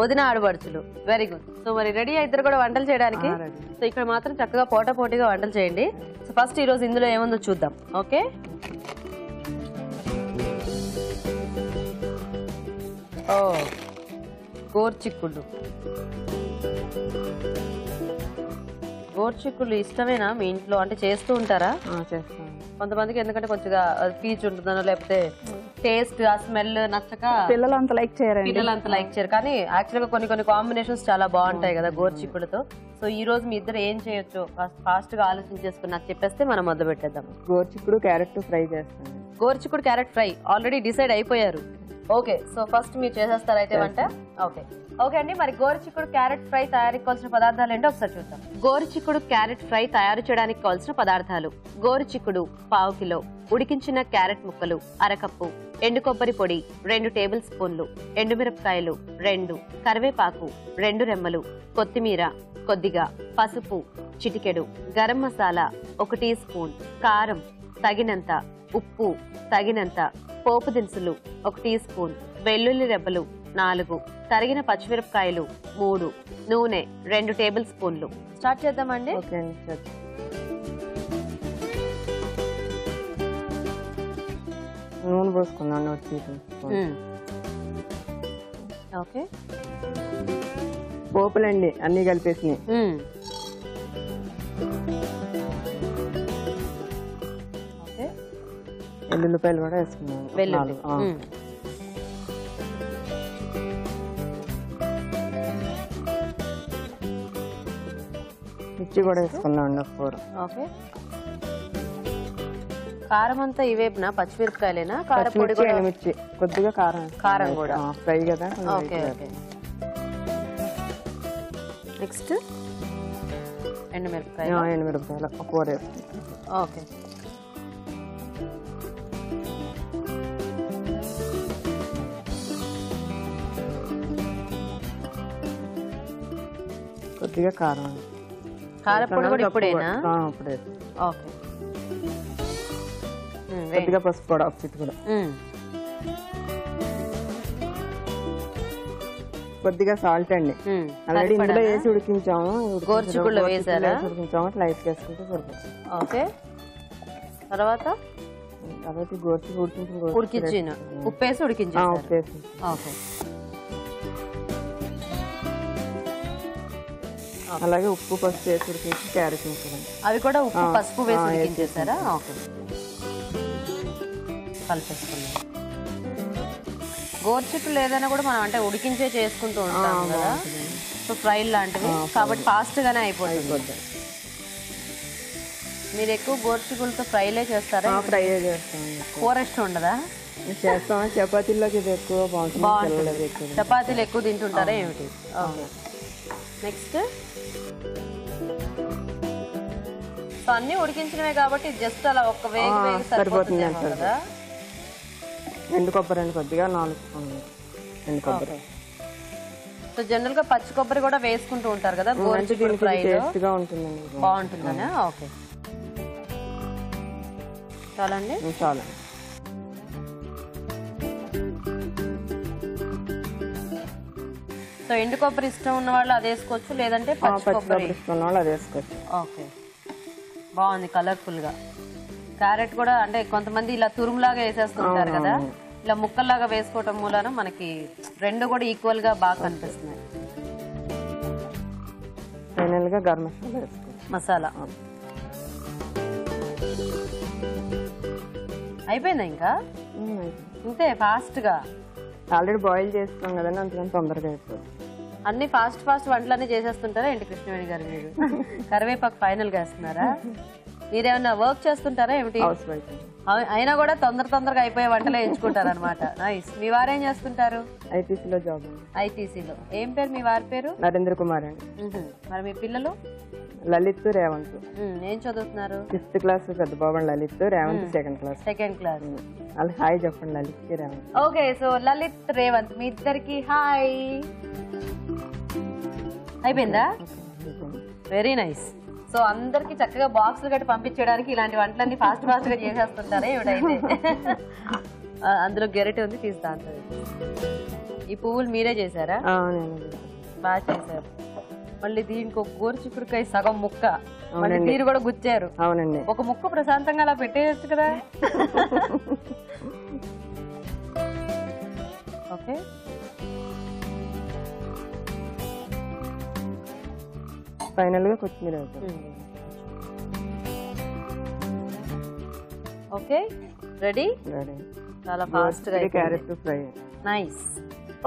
వదిన ఆడబడుచులు. Very good. సో మరి రెడీ ఇద్దరు కూడా వంటలు చేయడానికి. సో ఇక్కడ మాత్రం చక్కగా పోటాపోటీగా వంటలు చేయండి. సో ఫస్ట్ ఈ రోజు ఇందులో ఏముందో చూద్దాం. ఓకే, గోర్చిక్కుళ్ళు. గోర్చిక్కుళ్ళు ఇష్టమేనా మీ ఇంట్లో? అంటే చేస్తూ ఉంటారా? చేస్తాను. కొంతమందికి ఎందుకంటే కొంచెంగా పీచు ఉంటుందనో లేకపోతే టేస్ట్ ఆ స్మెల్ నచ్చక పిల్లలు అంత లైక్ చేయరు. కానీ యాక్చువల్ గా కొన్ని కాంబినేషన్స్ చాలా బాగుంటాయి కదా గోర్చిక్కుడుతో. సో ఈ రోజు మీ ఇద్దరు ఏం చేయొచ్చు ఫాస్ట్ గా ఆలోచించేసుకుని నాకు చెప్పేస్తే మనం మొదలు పెట్టేద్దాం. గోర్చిక్కుడు క్యారెట్ ఫ్రై చేస్తాను. గోర్చిక్కుడు క్యారెట్ ఫ్రై ఆల్రెడీ డిసైడ్ అయిపోయారు. ఓకే, సో ఫస్ట్ మీరు చేసేస్తారు అయితే వంట. ఓకే ఓకే అండి, మరి గోరుచిక్కుడు క్యారెట్ ఫ్రై తయారీకి కావాల్సిన పదార్థాలు ఏంటో ఒకసారి చూద్దాం. గోరుచిక్కుడు క్యారెట్ ఫ్రై తయారు చేయడానికి కావాల్సిన పదార్థాలు: గోరుచిక్కుడు 1/2 కిలో, ఉడికించిన క్యారెట్ ముక్కలు 1/2 కప్పు, ఎండు కొబ్బరి పొడి 2 టేబుల్ స్పూన్లు, ఎండుమిరపకాయలు 2, కరివేపాకు 2 రెమ్మలు, కొత్తిమీర కొద్దిగా, పసుపు చిటికెడు, గరం మసాలా 1 టీ స్పూన్, కారం తగినంత, ఉప్పు తగినంత, పోపు దినుసులు 1 టీ స్పూన్, వెల్లుల్లి రెబ్బలు 4, తరిగిన పచ్చిమిరపకాయలు 3, నూనె 2 టేబుల్ స్పూన్లు. స్టార్ట్ చేద్దామండి. నూనె పోసుకున్నాను. ఓకే, పోపులండి అన్ని కలిపేసినాయి. ఓకే, వెల్లుల్లిపాయలు కూడా వేసుకున్నాను. వెల్లుల్లి మిర్చి కూడా వేసుకున్నాను. 4. ఓకే, కారం అంతా ఇవేపునా? పచ్చిమిరపకాయలేనా? కారం పొడి కూడా, మిర్చి కొద్దిగా కారం కూడా ఫ్రై కదా. Okay okay. నెక్స్ట్ ఎండుమిరపకాయలు 4 వేసుకుంటాం. ఓకే, కొద్దిగా కారం పొడి కూడా ఇప్పుడేనా? ఇప్పుడే. ఓకే, కొద్దిగా పసుపు కూడా కూడా కొద్దిగా సాల్ట్ అండి. ఆల్రెడీ ఇందులో వేసి ఉడికించాము. గోరుచిక్కుడులో వేసారా? ఉడికించాము. లైట్ వేసుకుంటే సరిపోతుంది. ఓకే, తర్వాత ఉడికించిన ఉప్పేసి ఉడికించాను. ఓకే, అలాగే ఉప్పు పసుపు వేసి ఉడికించి క్యారెట్ ముక్కలు అవి కూడా ఉప్పు పసుపు వేసి ఉడికించేసారా? ఓకే, కలిపేసుకున్నాం. గోరుచిక్కులు ఏదైనా కూడా మనం అంటే ఉడికించే చేసుకుంటూ ఉంటాం కదా, సో ఫ్రై లాంటివి కాబట్టి ఫాస్ట్ గానే అయిపోతుంది. మీరు ఎక్కువ గోరుచిక్కులతో ఫ్రైలే చేస్తారా? ఫ్రై చేస్తాం. కూర ఇష్టం ఉండదా? చేస్తాం. చపాతీలోకి ఇది ఎక్కువ బాగుంటుంది. చపాతీలు ఎక్కువ తింటుంటారా ఏమిటి? ఓకే, నెక్స్ట్ సో అన్ని ఉడికించినవే కాబట్టి జస్ట్ అలా ఒక్క వేగి సరిపోతుంది కదా. ఎండు కొబ్బరి అండి కొద్దిగా 4 స్పూన్లు ఎండు కొబ్బరి. సో జనరల్ గా పచ్చి కొబ్బరి కూడా వేసుకుంటూ ఉంటారు కదా గోరుచిక్కుడు ఫ్రైలో, టేస్ట్ గా ఉంటుందండి, బాగుంటుందనా? ఓకే, చాలండి. చాలు. సో ఎండు కొబ్బరి ఇష్టం ఉన్న వాళ్ళు అది వేసుకోవచ్చు, లేదంటే పచ్చి కొబ్బరి ఇష్టం ఉన్న వాళ్ళు అది వేసుకోవచ్చు. ఓకే, బాగుంది కలర్ఫుల్ గా. క్యారెట్ కూడా అంటే కొంతమంది ఇలా తురుములాగా వేసేస్తుంటారు కదా, ఇలా ముక్కల్లాగా వేసుకోవటం మూలన మనకి రెండు కూడా ఈక్వల్ గా బాగా కనిపిస్తున్నాయి. ఫైనల్ గా గరం మసాలా వేసుకోవచ్చు. మసాలా అయిపోయిందా? ఇంకా అంతే ఫాస్ట్ గా. ఆల్రెడీ బాయిల్ చేస్తున్నాం కదండి, అందుకని తొందరగా అయిపోతుంది. అన్ని ఫాస్ట్ వంటలన్నీ చేసేస్తుంటారా ఏంటి కృష్ణవేణి గారు మీరు? కరివేపాకు ఫైనల్ గా వేస్తున్నారా? మీరేమన్నా వర్క్ చేస్తుంటారా ఏమిటి? అయినా కూడా తొందరగా అయిపోయే వంటలే ఎంచుకుంటారు అనమాట. నైస్. మీ వారు ఏం చేస్తుంటారు? ఐటీసీలో జాబ్. ఐటీసీలో. ఏం పేరు మీ వారి పేరు? నరేంద్ర కుమార్ అండి. మరి మీ పిల్లలు? లలిత్, రేవంత్. ఏం చదువుతున్నారు? 5th క్లాస్ పెద్ద బాబు Lalith, Revanth 2nd class. 2nd class. వాళ్ళు హాయ్ చెప్పండి లలిత్ కి రేవంత్. ఓకే, సో లలిత్, రేవంత్ మీ ఇద్దరికి హాయ్. అయిపోయిందా? Very nice. సో అందరికి చక్కగా బాక్సులు గట్టి పంపించడానికి ఇలాంటి వంటలన్నీ ఫాస్ట్ గా చేసేస్తుంటారా ఏమిటైతే? అందులో గెరెట్ ఉంది, తీస్తా అంటది. ఈ పువ్వులు మీరే చేశారా? బాగా చేశారు. మళ్ళీ దీనికి ఒక గోరుచిక్కుడుకాయ సగం ముక్క, మళ్ళీ మీరు కూడా గుచ్చారు. అవునండి. ఒక ముక్క ప్రశాంతంగా అలా పెట్టేయచ్చు కదా. ఓకే, ఫైనల్ గా కొత్తిమీర. Okay, ready. చాలా ఫాస్ట్ గా క్యారెట్ ఫ్రై. నైస్.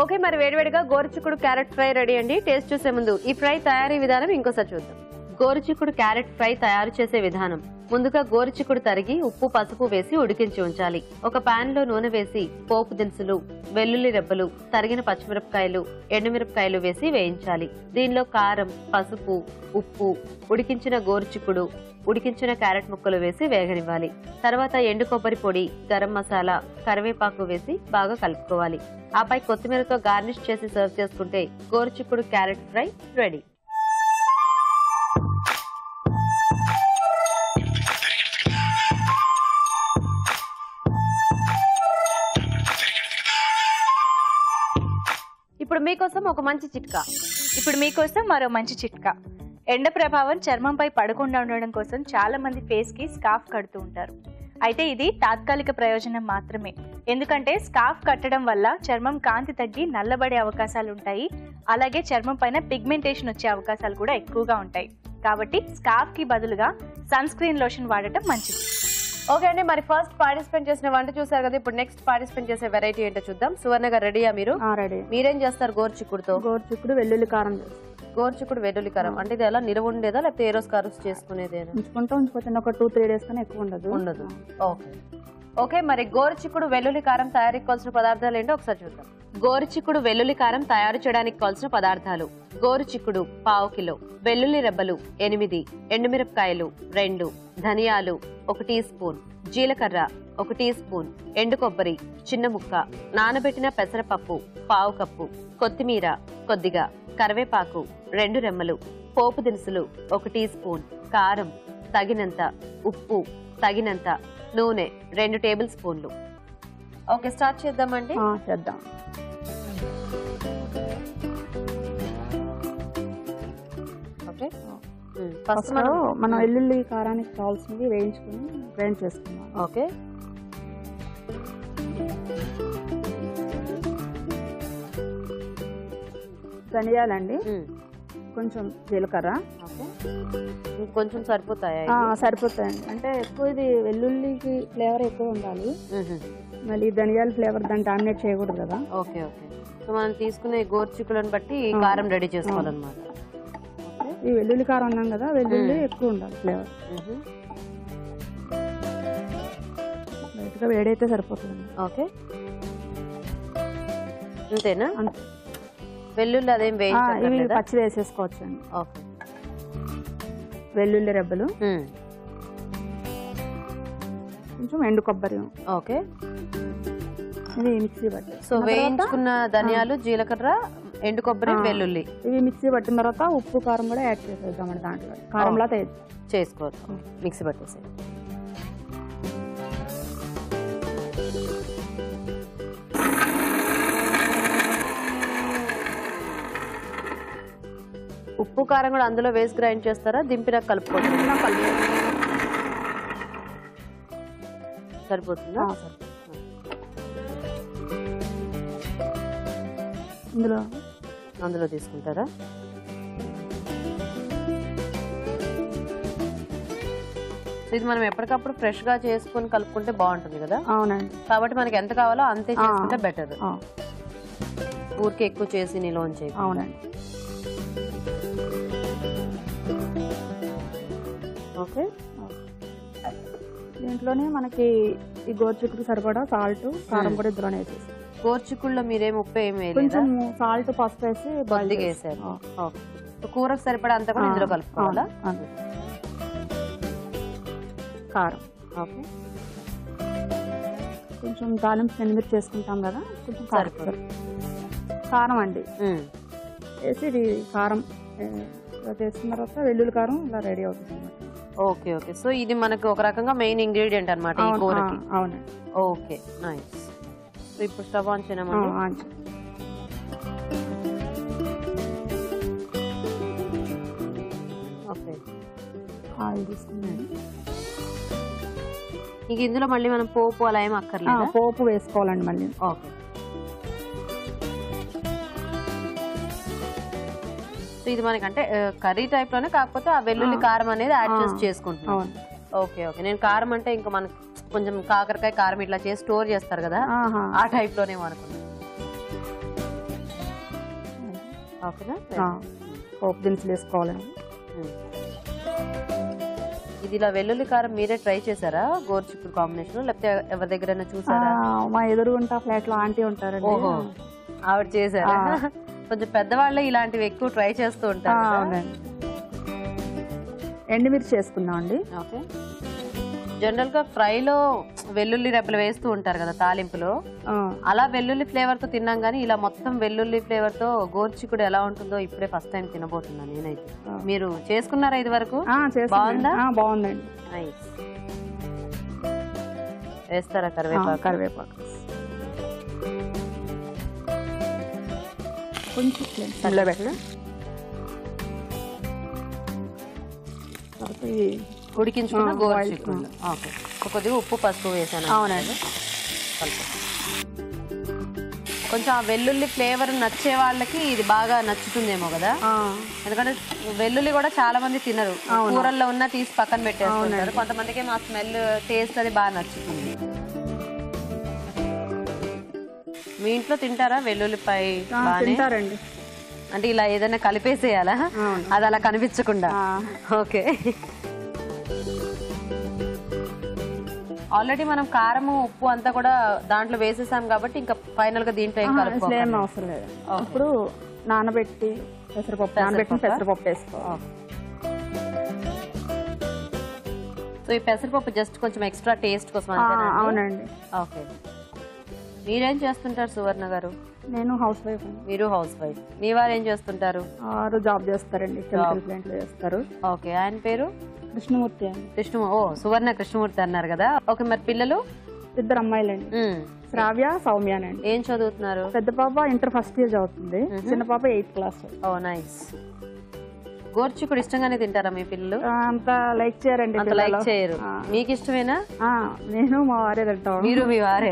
ఓకే, మరి వేడివేడిగా గోరుచిక్కుడు క్యారెట్ ఫ్రై రెడీ అండి. టేస్ట్ చూసే ముందు ఈ ఫ్రై తయారీ విధానం ఇంకోసారి చూద్దాం. గోరుచిక్కుడు క్యారెట్ ఫ్రై తయారు చేసే విధానం. ముందుగా గోరుచిక్కుడు తరిగి ఉప్పు పసుపు వేసి ఉడికించి ఉంచాలి. ఒక పాన్ లో నూనె వేసి పోపు దినుసులు, వెల్లుల్లి రెబ్బలు, తరిగిన పచ్చిమిరపకాయలు, ఎండుమిరపకాయలు వేసి వేయించాలి. దీనిలో కారం, పసుపు, ఉప్పు, ఉడికించిన గోరుచిక్కుడు, ఉడికించిన క్యారెట్ ముక్కలు వేసి వేగనివ్వాలి. తర్వాత ఎండు కొబ్బరి పొడి, గరం మసాలా, కరివేపాకు వేసి బాగా కలుపుకోవాలి. ఆపై కొత్తిమీరతో గార్నిష్ చేసి సర్వ్ చేసుకుంటే గోరుచిక్కుడు క్యారెట్ ఫ్రై రెడీ. ఇప్పుడు మీకోసం ఒక మంచి చిట్కా. ఇప్పుడు మీకోసం మరో మంచి చిట్కా. ఎండ ప్రభావం చర్మంపై పడకుండా ఉండడం కోసం చాలా మంది ఫేస్ కి స్కార్ఫ్ కడుతూ ఉంటారు. అయితే ఇది తాత్కాలిక ప్రయోజనం మాత్రమే. ఎందుకంటే స్కార్ఫ్ కట్టడం వల్ల చర్మం కాంతి తగ్గి నల్లబడే అవకాశాలు ఉంటాయి. అలాగే చర్మం పైన పిగ్మెంటేషన్ వచ్చే అవకాశాలు కూడా ఎక్కువగా ఉంటాయి. కాబట్టి స్కార్ఫ్ కి బదులుగా సన్ స్క్రీన్ లోషన్ వాడటం మంచిది. ఓకే అండి, మరి ఫస్ట్ పార్టిసిపేట్ చేసిన వంట చూసారు కదా, ఇప్పుడు నెక్స్ట్ పార్టిసిపేట్ చేసే వెరైటీ ఏంటో చూద్దాం. సువర్ణ గారు రెడీయా మీరు? రెడీ. మీరేం చేస్తారు గోరుచిక్కుడుతో? గోరుచిక్కుడు వెల్లుల్లి కారం. గోరుచిక్కుడు వెల్లుల్లి కారం అంటే ఇది ఎలా నిలవ ఉండేదా లేకపోతే ఏ రోజు కారం చేసుకునేదేనా? ఉంచుకుంటే ఒక 2-3 days కన్నా ఎక్కువ ఉండదు. ఓకే ఓకే, మరి గోరుచిక్కుడు వెల్లుల్లి కారం తయారీకి కావాల్సిన పదార్థాలు ఏంటో ఒకసారి చూద్దాం. గోరుచిక్కుడు వెల్లుల్లి కారం తయారు చేయడానికి కావాల్సిన పదార్థాలు: గోరుచిక్కుడు 1/2 కిలో, వెల్లుల్లి రెబ్బలు 8, ఎండుమిరపకాయలు 2, ధనియాలు 1 టీ స్పూన్, జీలకర్ర 1 టీ స్పూన్, ఎండు కొబ్బరి చిన్న ముక్క, నానబెట్టిన పెసరపప్పు 1/2 కప్పు, కొత్తిమీర కొద్దిగా, కరివేపాకు 2 రెమ్మలు, పోపు దినుసులు 1 టీ స్పూన్, కారం తగినంత, ఉప్పు తగినంత, నూనె 2 టేబుల్ స్పూన్లు. ఓకే, స్టార్ట్ చేద్దామండి. చేద్దాం. ఓకే, ఫస్ట్ మనం వెల్లుల్లి కారానికి కావాల్సినవి వేయించుకుని గ్రైండ్ చేసుకున్నాం. ఓకే, ధనియాలండి, కొంచెం జీలకర్ర. కొంచెం సరిపోతాయా? సరిపోతాయండి. అంటే ఎక్కువ ఇది వెల్లుల్లికి ఫ్లేవర్ ఎక్కువ ఉండాలి, మళ్ళీ ధనియాల ఫ్లేవర్ దాన్ని డామినేట్ చేయకూడదు కదా. ఓకే ఓకే, సో మనం తీసుకునే గోరుచిక్కుడుని బట్టి కారం రెడీ చేసుకోవాలన్నమాట. ఈ వెల్లుల్లి కారం అన్నాం కదా, వెల్లుల్లి ఎక్కువ ఉండాలి ఫ్లేవర్. లైట్గా వేడైతే సరిపోతుంది. ఓకే, అంతేనా? వెల్లుల్లి అదేం ఇవి పచ్చి వేసేసుకోవచ్చు అండి. ఓకే, వెల్లుల్లి రెబ్బలు, కొంచెం ఎండు కొబ్బరి. ఓకే, ఇవి మిక్సీ పట్టి. సో వేయించుకున్న ధనియాలు, జీలకర్ర, ఎండు కొబ్బరి, వెల్లుల్లి ఇవి మిక్సీ పట్టిన తర్వాత ఉప్పు కారం కూడా యాడ్ చేసేద్దామండి. దాంట్లో కారంలా చేసుకోవచ్చు. మిక్సీ పట్టేసి. ఉప్పు కారం కూడా అందులో వేసి గ్రైండ్ చేస్తారా, దింపినాక కలుపుకోవచ్చు? సరిపోతుందా? అందులో తీసుకుంటారా? ఇది మనం ఎప్పటికప్పుడు ఫ్రెష్ గా చేసుకొని కలుపుకుంటే బాగుంటుంది కదా. అవునండి. కాబట్టి మనకి ఎంత కావాలో అంతే చేసుకుంటే బెటర్. ఊరికే ఎక్కువ చేసి నిల్వ ఉంచేయి. అవునండి. ఓకే. దీంట్లోనే మనకి ఈ గోరుచిక్కుడు సరిపడా సాల్ట్, కారం కూడా ఇందులోనే వేసేసి. గోరుచిక్కుడులో మీరేం ఉప్పు ఏమి వేయలేదా? కొంచెం సాల్ట్, పసుపు వేసి కొద్దిగా వేసారు. కూరకు సరిపడా అంతా కూడా ఇందులో కలుపుకోవాలా? కారం. ఓకే. కొంచెం తాలింపు ఎండుమిర్చి చేసుకుంటాం కదా, కొంచెం కారం అండి వేసి ఇది కారం వేసిన తర్వాత వెల్లుల్లి కారం ఇలా రెడీ అవుతుంది అన్నమాట. Okay okay. సో ఇది మనకు ఒక రకంగా మెయిన్ ఇంగ్రీడియంట్ అన్నమాట ఈ కూరకి. అవునండి. Okay nice. సో ఇప్పుడు స్టవ్ ఆన్ చేయమండి. ఓకే. ఆయిల్ తీసుకున్నాను. ఇంక ఇందులో మళ్ళీ మనం పోపు అలా ఏం అక్కర్లేదు? పోపు వేసుకోవాలండి మళ్ళీ. ఓకే. సో ఇది మనకి అంటే కర్రీ టైప్ లోనే, కాకపోతే ఆ వెల్లుల్లి కారం అనేది యాడ్ చేసి చేసుకుంటున్నాం. Okay okay. నేను కారం అంటే ఇంకా మనకి కొంచెం కాకరకాయ కారం ఇట్లా చేసి స్టోర్ చేస్తారు కదా, ఆ టైప్ లోనే అనుకున్నాను. ఓకేనా? పోపు దినుసులు వేసుకోవాలండి. ఇది ఇలా వెల్లుల్లి కారం మీరే ట్రై చేశారా గోరుచిక్కుడు కాంబినేషన్, లేకపోతే ఎవరి దగ్గర చూసారా? మా ఎదురుగుంటా ఫ్లాట్ లో ఆంటీ ఉంటారండి. ఓహో, ఆవిడ చేశారా? కొంచెం పెద్దవాళ్ళే ఇలాంటివి ఎక్కువ ట్రై చేస్తూ ఉంటారు. ఎండుమిర్చి చేసుకున్నాం అండి. ఓకే. జనరల్ గా ఫ్రైలో వెల్లుల్లి రెబ్బలు వేస్తూ ఉంటారు కదా తాలింపులో, అలా వెల్లుల్లి ఫ్లేవర్ తో తిన్నాం కానీ ఇలా మొత్తం వెల్లుల్లి ఫ్లేవర్ తో గోరుచిక్కుడు ఎలా ఉంటుందో ఇప్పుడే ఫస్ట్ టైం తినబోతున్నాను నేనైతే. మీరు చేసుకున్నారా ఇది వరకు? బాగుందా? బాగుందండి. నైస్. వేస్తారా కరివేపాకు? కరివేపాకు కొంచెం పెట్టండి. ఉడికించుకున్న గోరుచిక్కుడు. ఓకే. కొద్దిగా ఉప్పు పసుపు వేసాను. అవునండి. కొంచెం ఆ వెల్లుల్లి ఫ్లేవర్ నచ్చే వాళ్ళకి ఇది బాగా నచ్చుతుందేమో కదా, ఎందుకంటే వెల్లుల్లి కూడా చాలా మంది తినరు, కూరల్లో ఉన్న తీసి పక్కన పెట్టేస్తుంటారు. కొంతమందికి మా స్మెల్ టేస్ట్ అది బాగా నచ్చుతుంది. మీ ఇంట్లో తింటారా వెల్లుల్లిపాయ? తింటారండి. అంటే ఇలా ఏదైనా కలిపేసేయాలా, అది అలా కనిపించకుండా? ఓకే. ఆల్రెడీ మనం కారము ఉప్పు అంతా కూడా దాంట్లో వేసేసాం కాబట్టి ఇంకా ఫైనల్ గా దీంట్లో ఏం కలుపుకోవాలి అవసరం లేదు. ఇప్పుడు నానబెట్టి పెసరపప్పు వేసుకోవాలి. సో ఈ పెసరపప్పు జస్ట్ కొంచెం ఎక్స్ట్రా టేస్ట్ కోసం? అవునండి. ఓకే. మీరేం చేస్తుంటారు సువర్ణ గారు? నేను హౌస్ వైఫ్. మీరు హౌస్ వైఫ్. మీ వారు ఏం చేస్తుంటారు? జాబ్ చేస్తారండి, కెమికల్ ప్లాంట్ లో చేస్తారు. ఓకే. ఆయన పేరు? కృష్ణమూర్తి అండి. సువర్ణ కృష్ణమూర్తి అన్నారు కదా. ఓకే. మరి పిల్లలు? 2 అమ్మాయిలండి, శ్రావ్య, సౌమ్యానండి. ఏం చదువుతున్నారు? పెద్ద పాప ఇంటర్ ఫస్ట్ ఇయర్ చదువుతుంది, చిన్న పాప 8th క్లాస్. ఓ నైస్. గోరుచిక్కుడు ఇష్టంగానే తింటారా మీ పిల్లలు? అంత లైక్ చేయరండి. అంత లైక్ చేయరు. మీకు ఇష్టమేనా? నేను మా వారే తింటాం. మీరు మీ వారే?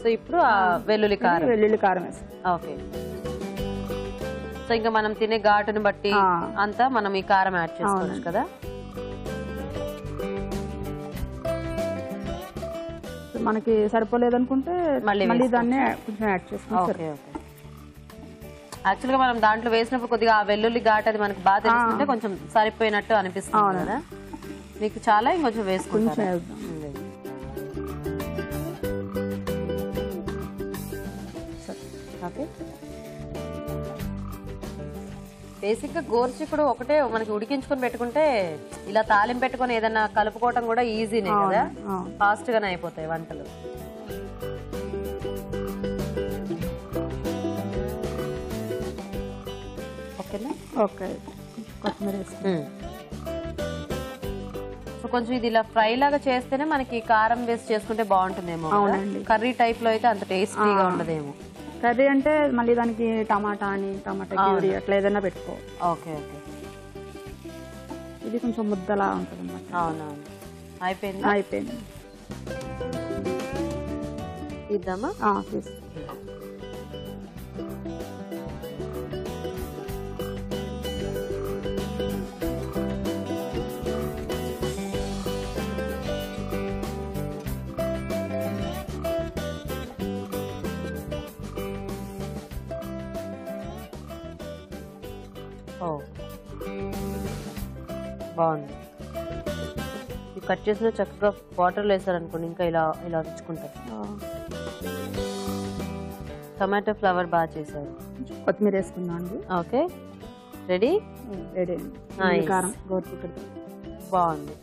సో ఇప్పుడు వెల్లుల్లి కారం వేసి. ఓకే. సో ఇంకా మనం తినే ఘాటుని బట్టి అంతా మనం ఈ కారం యాడ్ చేసుకోవచ్చు కదా. మనకి సరిపోలేదనుకుంటే మళ్ళీ దాన్ని కొంచెం యాడ్ చేసుకోవచ్చు. Okay okay. యాక్చువల్ గా మనం దాంట్లో వేసినప్పుడు కొద్దిగా ఆ వెల్లుల్లి ఘాట్ అది మనకి బాగా తెలుస్తుంటే కొంచెం సరిపోయినట్టు అనిపిస్తుంది కదా. మీకు చాలా ఇంకొంచెం వేసుకుంటారు. ఓకే. బేసిక్ గా గోరుచిక్కుడు ఒకటే మనకి ఉడికించుకొని పెట్టుకుంటే ఇలా తాలింపు పెట్టుకొని ఏదైనా కలుపుకోవటం కూడా ఈజీనే కదా, ఫాస్ట్ గానే అయిపోతాయి వంటలు. ఓకేనా? ఓకే. కొత్తిమీర వేసుకుంటాం. సో కొంచెం ఇది ఇలా ఫ్రై లాగా చేస్తేనే మనకి కారం వేసి చేసుకుంటే బాగుంటుందేమో. కర్రీ టైప్ లో అయితే అంత టేస్టీగా ఉండదేమో. కర్రీ అంటే మళ్ళీ దానికి టమాటా ప్యూరీ అట్లా ఏదైనా పెట్టుకో. Okay okay. ఇది కొంచెం ముద్దలా ఉంటుంది అన్నమాట. అవునవును. అయిపోయింది. అయిపోయింది. ఇద్దామా? తీసు. బాగుంది. ఇది కట్ చేసిన చక్కగా వాటర్లో వేసారనుకోండి ఇంకా ఇలా ఇలా ఉంచుకుంటారు. టమాటో ఫ్లవర్ బాగా చేశారు. కొత్తిమీర వేసుకుందాం అండి. Okay ready. రెడీ అండి. కారం గోరుచిక్కుడు బాగుంది.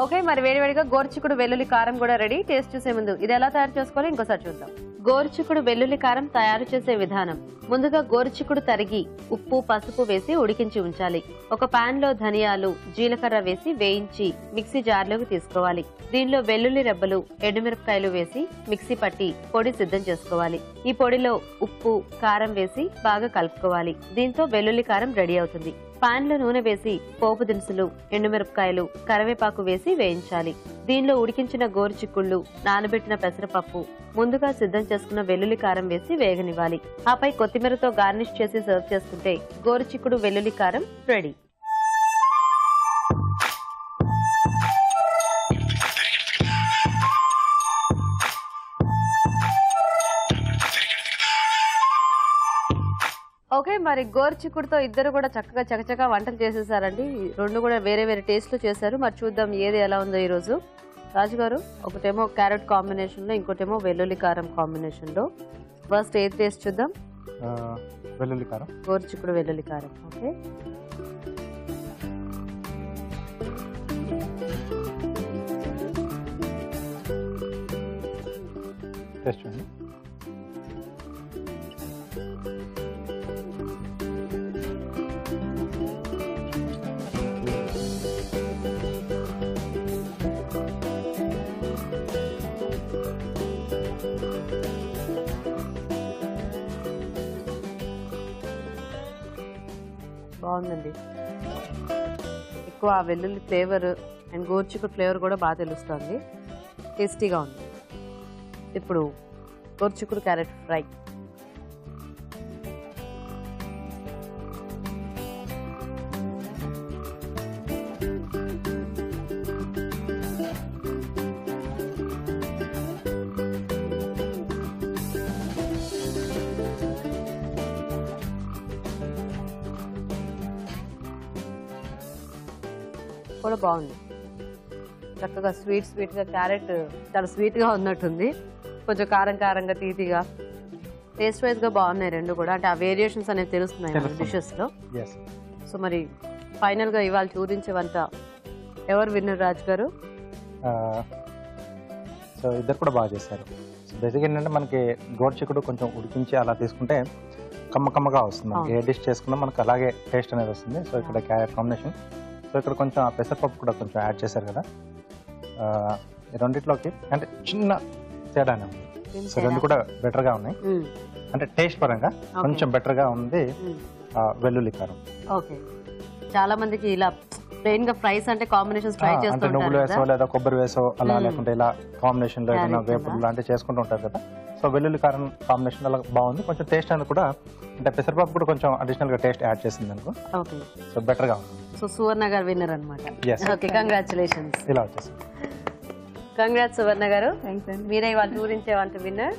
ఓకే మరి వేడివేడిగా గోరుచిక్కుడు వెల్లుల్లి కారం కూడా రెడీ. టేస్ట్ చూసే ముందు ఇది ఎలా తయారు చేసుకోవాలో ఇంకోసారి చూద్దాం. గోరుచిక్కుడు వెల్లుల్లి కారం తయారు చేసే విధానం. ముందుగా గోరుచిక్కుడు తరిగి ఉప్పు పసుపు వేసి ఉడికించి ఉంచాలి. ఒక పాన్ లో ధనియాలు జీలకర్ర వేసి వేయించి మిక్సీ జార్లోకి తీసుకోవాలి. దీనిలో వెల్లుల్లి రెబ్బలు ఎండుమిరపకాయలు వేసి మిక్సీ పట్టి పొడి సిద్ధం చేసుకోవాలి. ఈ పొడిలో ఉప్పు కారం వేసి బాగా కలుపుకోవాలి. దీంతో వెల్లుల్లి కారం రెడీ అవుతుంది. పాన్ లో నూనె వేసి పోపు దినుసులు ఎండుమిరపకాయలు కరివేపాకు వేసి వేయించాలి. దీనిలో ఉడికించిన గోరుచిక్కుళ్ళు నానబెట్టిన పెసరపప్పు ముందుగా సిద్ధం చేసుకున్న వెల్లుల్లి కారం వేసి వేగనివ్వాలి. ఆపై కొత్తిమీరతో గార్నిష్ చేసి సర్వ్ చేసుకుంటే గోరుచిక్కుడు వెల్లుల్లి కారం రెడీ. ఓకే మరి గోరుచిక్కుడుతో ఇద్దరు కూడా చక్కగా చకచకా వంటలు చేసేసారండి. రెండు కూడా వేరే వేరే టేస్ట్ లో చేశారు. మరి చూద్దాం ఏది ఎలా ఉందో ఈ రోజు. రాజుగారు ఒకటేమో క్యారెట్ కాంబినేషన్ లో ఇంకోటేమో వెల్లుల్లి కారం కాంబినేషన్ లో. ఫస్ట్ ఏది టేస్ట్ చూద్దాం. వెల్లుల్లి కారం. గోరుచిక్కుడు వెల్లుల్లి కారం. ఓకే టేస్ట్ చూడండి. బాగుందండి. ఎక్కువ ఆ వెల్లుల్లి ఫ్లేవర్ అండ్ గోరుచిక్కుడు ఫ్లేవర్ కూడా బాగా తెలుస్తుంది. టేస్టీగా ఉంది. ఇప్పుడు గోరుచిక్కుడు క్యారెట్ ఫ్రై. కూడా బాగుంది. చక్కగా స్వీట్ గా క్యారెట్ చాలా స్వీట్ గా ఉన్నట్టుంది. కొంచెం కారం కారంగా తీతిగా టేస్ట్ వైజ్ గా బాగున్నాయి రెండు కూడా. అంటే ఆ వేరియేషన్స్ అనేవి తెలుస్తున్నాయి డిషెస్ లో. సో మరి ఫైనల్ గా ఇవాళ చూపించే వంట ఎవరు విన్నర్ రాజు గారు? సో ఇద్దరు కూడా బాగా చేశారు. బేసిక్ ఏంటంటే మనకి గోరుచిక్కుడు కొంచెం ఉడికించి అలా తీసుకుంటే కమ్మగా వస్తుంది. ఏ డిష్ చేసుకున్నా మనకు అలాగే టేస్ట్ అనేది వస్తుంది. సో ఇక్కడ క్యారెట్ కాంబినేషన్. సో ఇక్కడ కొంచెం పెసరపప్పు కూడా కొంచెం యాడ్ చేశారు కదా. రెండిట్లోకి అంటే చిన్న తేడానే ఉంది. సో రెండు కూడా బెటర్గా ఉన్నాయి. అంటే టేస్ట్ పరంగా కొంచెం బెటర్గా ఉంది వెల్లుల్లి కారం. ఓకే చాలా మందికి ఇలా ప్లెయిన్ గా ఫ్రైస్ అంటే కాంబినేషన్స్ ట్రై చేస్తూ అంటే నువ్వులు వేసో లేదా కొబ్బరి వేసో అలా లేకుంటే ఇలా కాంబినేషన్ లో ఏదైనా వేపుడు లాంటివి చేసుకుంటూ ఉంటారు కదా. సో వెల్లుల్లి కారం కాంబినేషన్ అలా బాగుంది. కొంచెం టేస్ట్ అనేది కూడా అంటే పెసరపప్పు కూడా కొంచెం అడిషనల్ గా టేస్ట్ యాడ్ చేసింది అనుకో. ఓకే సో బెటర్ గా ఉంది. సో సువర్ణ గారు విన్నర్ అన్నమాట. Okay congratulations. ఇలా వచ్చేసి కంగ్రాట్స్ సువర్ణ గారు. మీరే ఇవాళ ఊరించే వంట విన్నర్.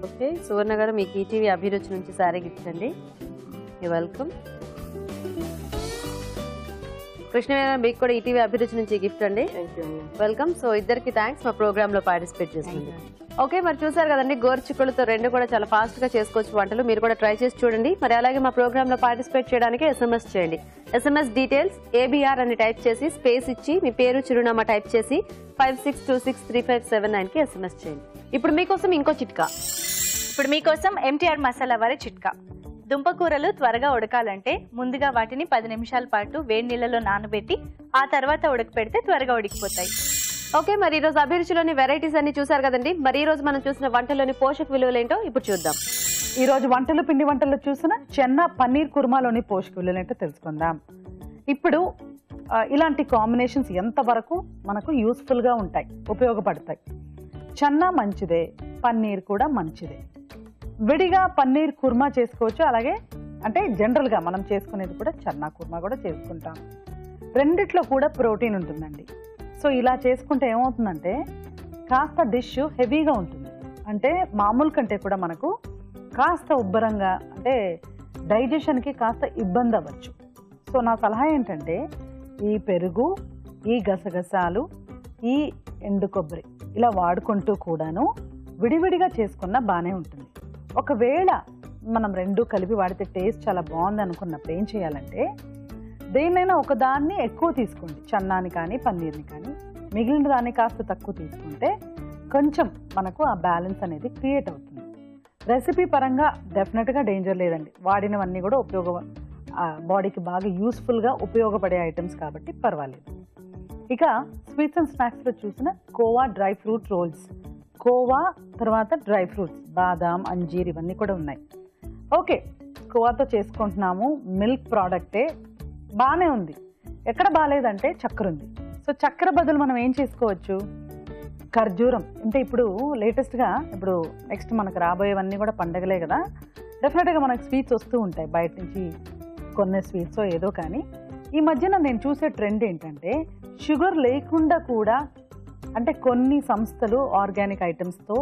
ఓకే సువర్ణ గారు మీకు ఈటీవీ అభిరుచి నుంచి సారీ గిఫ్ట్ అండి. వెల్కమ్. కృష్ణ మీకు కూడా ఈటీవీ అభిరుచి నుంచి గిఫ్ట్ అండి. వెల్కమ్. సో ఇద్దరికి థ్యాంక్స్ మా ప్రోగ్రామ్ లో పార్టిసిపేట్ చేస్తుంది. ఓకే మరి చూసారు కదండి గోరుచిక్కుడుతో రెండు కూడా చాలా ఫాస్ట్ గా చేసుకోవచ్చు వంటలు. మీరు కూడా ట్రై చేసి చూడండి. మరి అలాగే మా ప్రోగ్రామ్ లో పార్టిసిపేట్ చేయడానికి SMS చేయండి. SMS డీటెయిల్స్ ABR అని టైప్ చేసి స్పేస్ ఇచ్చి మీ పేరు చిరునామా టైప్ చేసి 56263579 కి SMS చేయండి. ఇప్పుడు మీకోసం ఇంకో చిట్కా. ఇప్పుడు మీకోసం MTR మసాలా వారి చిట్కా. దుంపకూరలు త్వరగా ఉడకాలంటే ముందుగా వాటిని 10 నిమిషాల పాటు వేడి నీళ్ళలో నానబెట్టి ఆ తర్వాత ఉడకపెడితే త్వరగా ఉడికిపోతాయి. ఓకే, మరి ఈ రోజు అభిరుచిలోని వెరైటీస్ అన్ని చూసారు కదండి. మరి ఈ రోజు మనం చూసిన వంటలోని పోషక విలువలు ఏంటో ఇప్పుడు చూద్దాం. ఈ రోజు వంటలు పిండి వంటల్లో చూసిన చెన్నా పన్నీర్ కుర్మాలోని పోషక విలువలు ఏంటో తెలుసుకుందాం. ఇప్పుడు ఇలాంటి కాంబినేషన్స్ ఎంతవరకు మనకు యూస్ఫుల్గా ఉంటాయి, ఉపయోగపడతాయి. చెన్నా మంచిదే, పన్నీర్ కూడా మంచిదే. విడిగా పన్నీర్ కుర్మా చేసుకోవచ్చు, అలాగే అంటే జనరల్గా మనం చేసుకునేది కూడా చెన్నా కుర్మా కూడా చేసుకుంటాం. రెండిట్లో కూడా ప్రోటీన్ ఉంటుందండి. సో ఇలా చేసుకుంటే ఏమవుతుందంటే కాస్త డిష్ హెవీగా ఉంటుంది, అంటే మామూలు కంటే కూడా మనకు కాస్త ఉబ్బరంగా, అంటే డైజెషన్కి కాస్త ఇబ్బంది అవ్వచ్చు. సో నా సలహా ఏంటంటే ఈ పెరుగు, ఈ గసగసాలు, ఈ ఎండు కొబ్బరి ఇలా వాడుకుంటూ కూడాను విడివిడిగా చేసుకున్న బాగానే ఉంటుంది. ఒకవేళ మనం రెండు కలిపి వాడితే టేస్ట్ చాలా బాగుంది అనుకున్నప్పుడు ఏం చేయాలంటే దేన్నైనా ఒకదాన్ని ఎక్కువ తీసుకోండి, చెన్నాని కానీ పన్నీర్ని కానీ. మిగిలిన దాన్ని కాస్త తక్కువ తీసుకుంటే కొంచెం మనకు ఆ బ్యాలెన్స్ అనేది క్రియేట్ అవుతుంది. రెసిపీ పరంగా డెఫినెట్గా డేంజర్ లేదండి, వాడినవన్నీ కూడా బాడీకి బాగా యూస్ఫుల్గా ఉపయోగపడే ఐటమ్స్ కాబట్టి పర్వాలేదు. ఇక స్వీట్స్ అండ్ స్నాక్స్లో చూసిన khoa dry fruit rolls, khoa తర్వాత డ్రై ఫ్రూట్స్, బాదాం, అంజీర్ ఇవన్నీ కూడా ఉన్నాయి. ఓకే, కోవాతో చేసుకుంటున్నాము, మిల్క్ ప్రోడక్టే, బాగానే ఉంది. ఎక్కడ బాగాలేదంటే చక్కెర ఉంది. సో చక్కెర బదులు మనం ఏం చేసుకోవచ్చు, ఖర్జూరం. అంటే ఇప్పుడు లేటెస్ట్గా ఇప్పుడు నెక్స్ట్ మనకు రాబోయేవన్నీ కూడా పండగలే కదా, డెఫినెట్గా మనకు స్వీట్స్ వస్తూ ఉంటాయి బయట నుంచి, కొన్ని స్వీట్స్ ఏదో. కానీ ఈ మధ్యన నేను చూసే ట్రెండ్ ఏంటంటే షుగర్ లేకుండా కూడా, అంటే కొన్ని సంస్థలు ఆర్గానిక్ ఐటమ్స్తో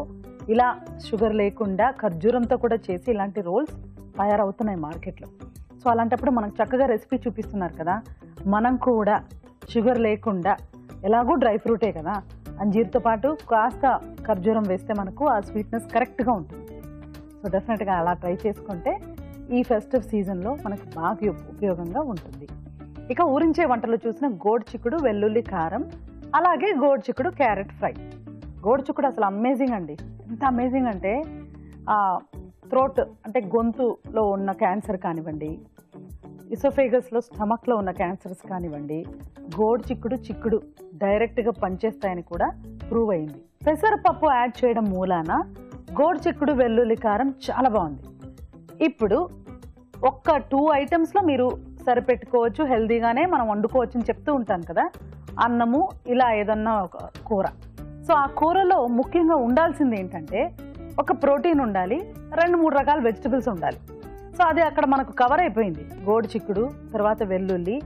ఇలా షుగర్ లేకుండా ఖర్జూరంతో కూడా చేసి ఇలాంటి రోల్స్ తయారవుతున్నాయి మార్కెట్లో. సో అలాంటప్పుడు మనకు చక్కగా రెసిపీ చూపిస్తున్నారు కదా, మనం కూడా షుగర్ లేకుండా, ఎలాగో డ్రై ఫ్రూటే కదా, అంజీర్తో పాటు కాస్త ఖర్జూరం వేస్తే మనకు ఆ స్వీట్నెస్ కరెక్ట్గా ఉంటుంది. సో డెఫినెట్గా అలా ట్రై చేసుకుంటే ఈ ఫెస్టివ్ సీజన్లో మనకు బాగా ఉపయోగంగా ఉంటుంది. ఇక ఊరించే వంటలు చూసిన గోడు చిక్కుడు వెల్లుల్లి కారం, అలాగే గోడు చిక్కుడు క్యారెట్ ఫ్రై. గోడు చిక్కుడు అసలు అమేజింగ్ అండి, ఎంత అమేజింగ్ అంటే థ్రోట్ అంటే గొంతులో ఉన్న క్యాన్సర్ కానివ్వండి, ఇసోఫేగస్లో స్టమక్లో ఉన్న క్యాన్సర్స్ కానివ్వండి, గోడు చిక్కుడు డైరెక్ట్గా పనిచేస్తాయని కూడా ప్రూవ్ అయింది. పెసరపప్పు యాడ్ చేయడం మూలాన గోడు చిక్కుడు వెల్లుల్లి కారం చాలా బాగుంది. ఇప్పుడు ఒక్క 2 ఐటమ్స్లో మీరు సరిపెట్టుకోవచ్చు, హెల్దీగానే మనం వండుకోవచ్చు అని చెప్తూ ఉంటాను కదా, అన్నము ఇలా ఏదన్నా ఒక కూర. సో ఆ కూరలో ముఖ్యంగా ఉండాల్సింది ఏంటంటే ఒక ప్రోటీన్ ఉండాలి, 2-3 రకాల వెజిటబుల్స్ ఉండాలి. సో అది అక్కడ మనకు కవర్ అయిపోయింది. గోడు చిక్కుడు, తర్వాత వెల్లుల్లి,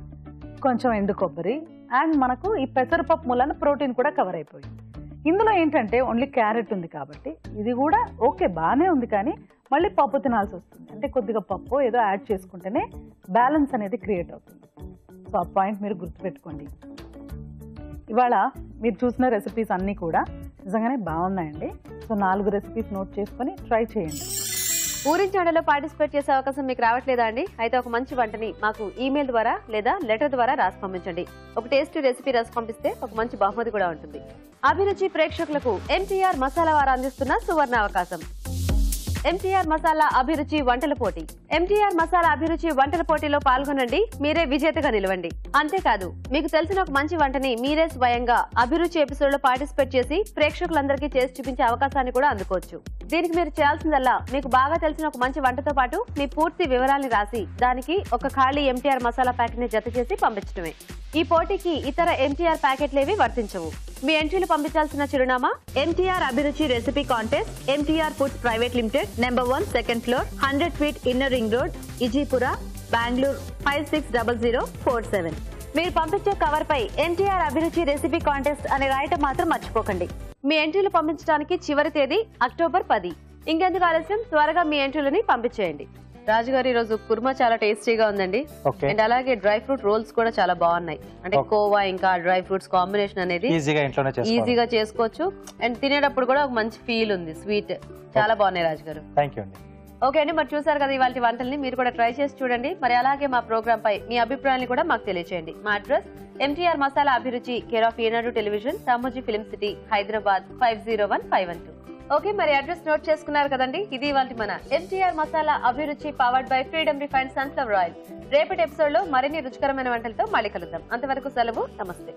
కొంచెం ఎండు కొబ్బరి, అండ్ మనకు ఈ పెసరపప్పు మూలన ప్రోటీన్ కూడా కవర్ అయిపోయింది. ఇందులో ఏంటంటే ఓన్లీ క్యారెట్ ఉంది కాబట్టి ఇది కూడా ఓకే బాగానే ఉంది, కానీ మళ్ళీ పప్పు తినాల్సి వస్తుంది. అంటే కొద్దిగా పప్పు ఏదో యాడ్ చేసుకుంటేనే బ్యాలెన్స్ అనేది క్రియేట్ అవుతుంది. సో ఆ పాయింట్ మీరు గుర్తుపెట్టుకోండి. ఇవాళ మీరు చూసిన రెసిపీస్ అన్నీ కూడా నిజంగానే బాగున్నాయండి. సో 4 రెసిపీస్ నోట్ చేసుకొని ట్రై చేయండి. ఊరించాడలో పార్టిసిపేట్ చేసే అవకాశం మీకు రావట్లేదా అండి? అయితే ఒక మంచి వంటని మాకు ఈమెయిల్ ద్వారా లేదా లెటర్ ద్వారా రాసి పంపించండి. ఒక టేస్టీ రెసిపీ రాసి పంపిస్తే ఒక మంచి బహుమతి కూడా ఉంటుంది. అభిరుచి ప్రేక్షకులకు MTR మసాలా వారు అందిస్తున్న సువర్ణ అవకాశం. MTR మసాలా అభిరుచి వంటల పోటీ. MTR మసాలా అభిరుచి వంటల పోటీలో పాల్గొనండి, మీరే విజేతగా నిలవండి. అంతేకాదు, మీకు తెలిసిన ఒక మంచి వంటని మీరే స్వయంగా అభిరుచి ఎపిసోడ్ లో పార్టిసిపేట్ చేసి ప్రేక్షకులందరికీ చేసి చూపించే అవకాశాన్ని కూడా అందుకోవచ్చు. దీనికి మీరు చేయాల్సిందల్లా మీకు బాగా తెలిసిన ఒక మంచి వంటతో పాటు మీ పూర్తి వివరాల్ని రాసి దానికి ఒక ఖాళీ MTR మసాలా ప్యాకెట్ ని జత చేసి పంపించడమే. ఈ పోటీకి ఇతర MTR ప్యాకెట్లేవి వర్తించవు. మీ ఎంట్రీలు పంపించాల్సిన చిరునామా MTR Abhiruchi recipe contest, MTR foods private limited, number 1, second floor, 100 feet inner ring road, Ejipura, Bengaluru 560047. మీరు పంపించే కవర్ పై MTR అభిరుచి రెసిపీ కాంటెస్ట్ అని రాయటం మాత్రం మర్చిపోకండి. మీ ఎంట్రీలు పంపించడానికి చివరి తేదీ అక్టోబర్ 10. ఇంకెందుకు ఆలస్యం, త్వరగా మీ ఎంట్రీలని పంపించేయండి. రాజుగారు, ఈ రోజు కుర్మా చాలా టేస్టీగా ఉందండి. అండ్ అలాగే డ్రై ఫ్రూట్ రోల్స్ కూడా చాలా బాగున్నాయి. అంటే కోవా ఇంకా డ్రై ఫ్రూట్స్ కాంబినేషన్ అనేది ఈజీగా చేసుకోవచ్చు. అండ్ తినేటప్పుడు కూడా ఒక మంచి ఫీల్ ఉంది, స్వీట్ చాలా బాగున్నాయి రాజుగారు. ఓకే అండి, మరి చూసారు కదా ఇవాళ వంటల్ని, మీరు కూడా ట్రై చేసి చూడండి. మరి అలాగే మా ప్రోగ్రామ్ పై మీ అభిప్రాయాన్ని కూడా మాకు తెలియజేయండి. మా అడ్రస్ MTR మసాలా అభిరుచి, care of Eenadu television, Ramoji film city, Hyderabad 501512. Okay, మరి అడ్రస్ నోట్ చేసుకున్నారు కదండి. ఇది ఇవాళ మన MTR మసాలా అభిరుచి powered by freedom refined sunflower oil. రేపటి ఎపిసోడ్ లో మరిన్ని రుచికరమైన వంటలతో మళ్ళీ కలుద్దాం. అంతవరకు సెలవు, నమస్తే.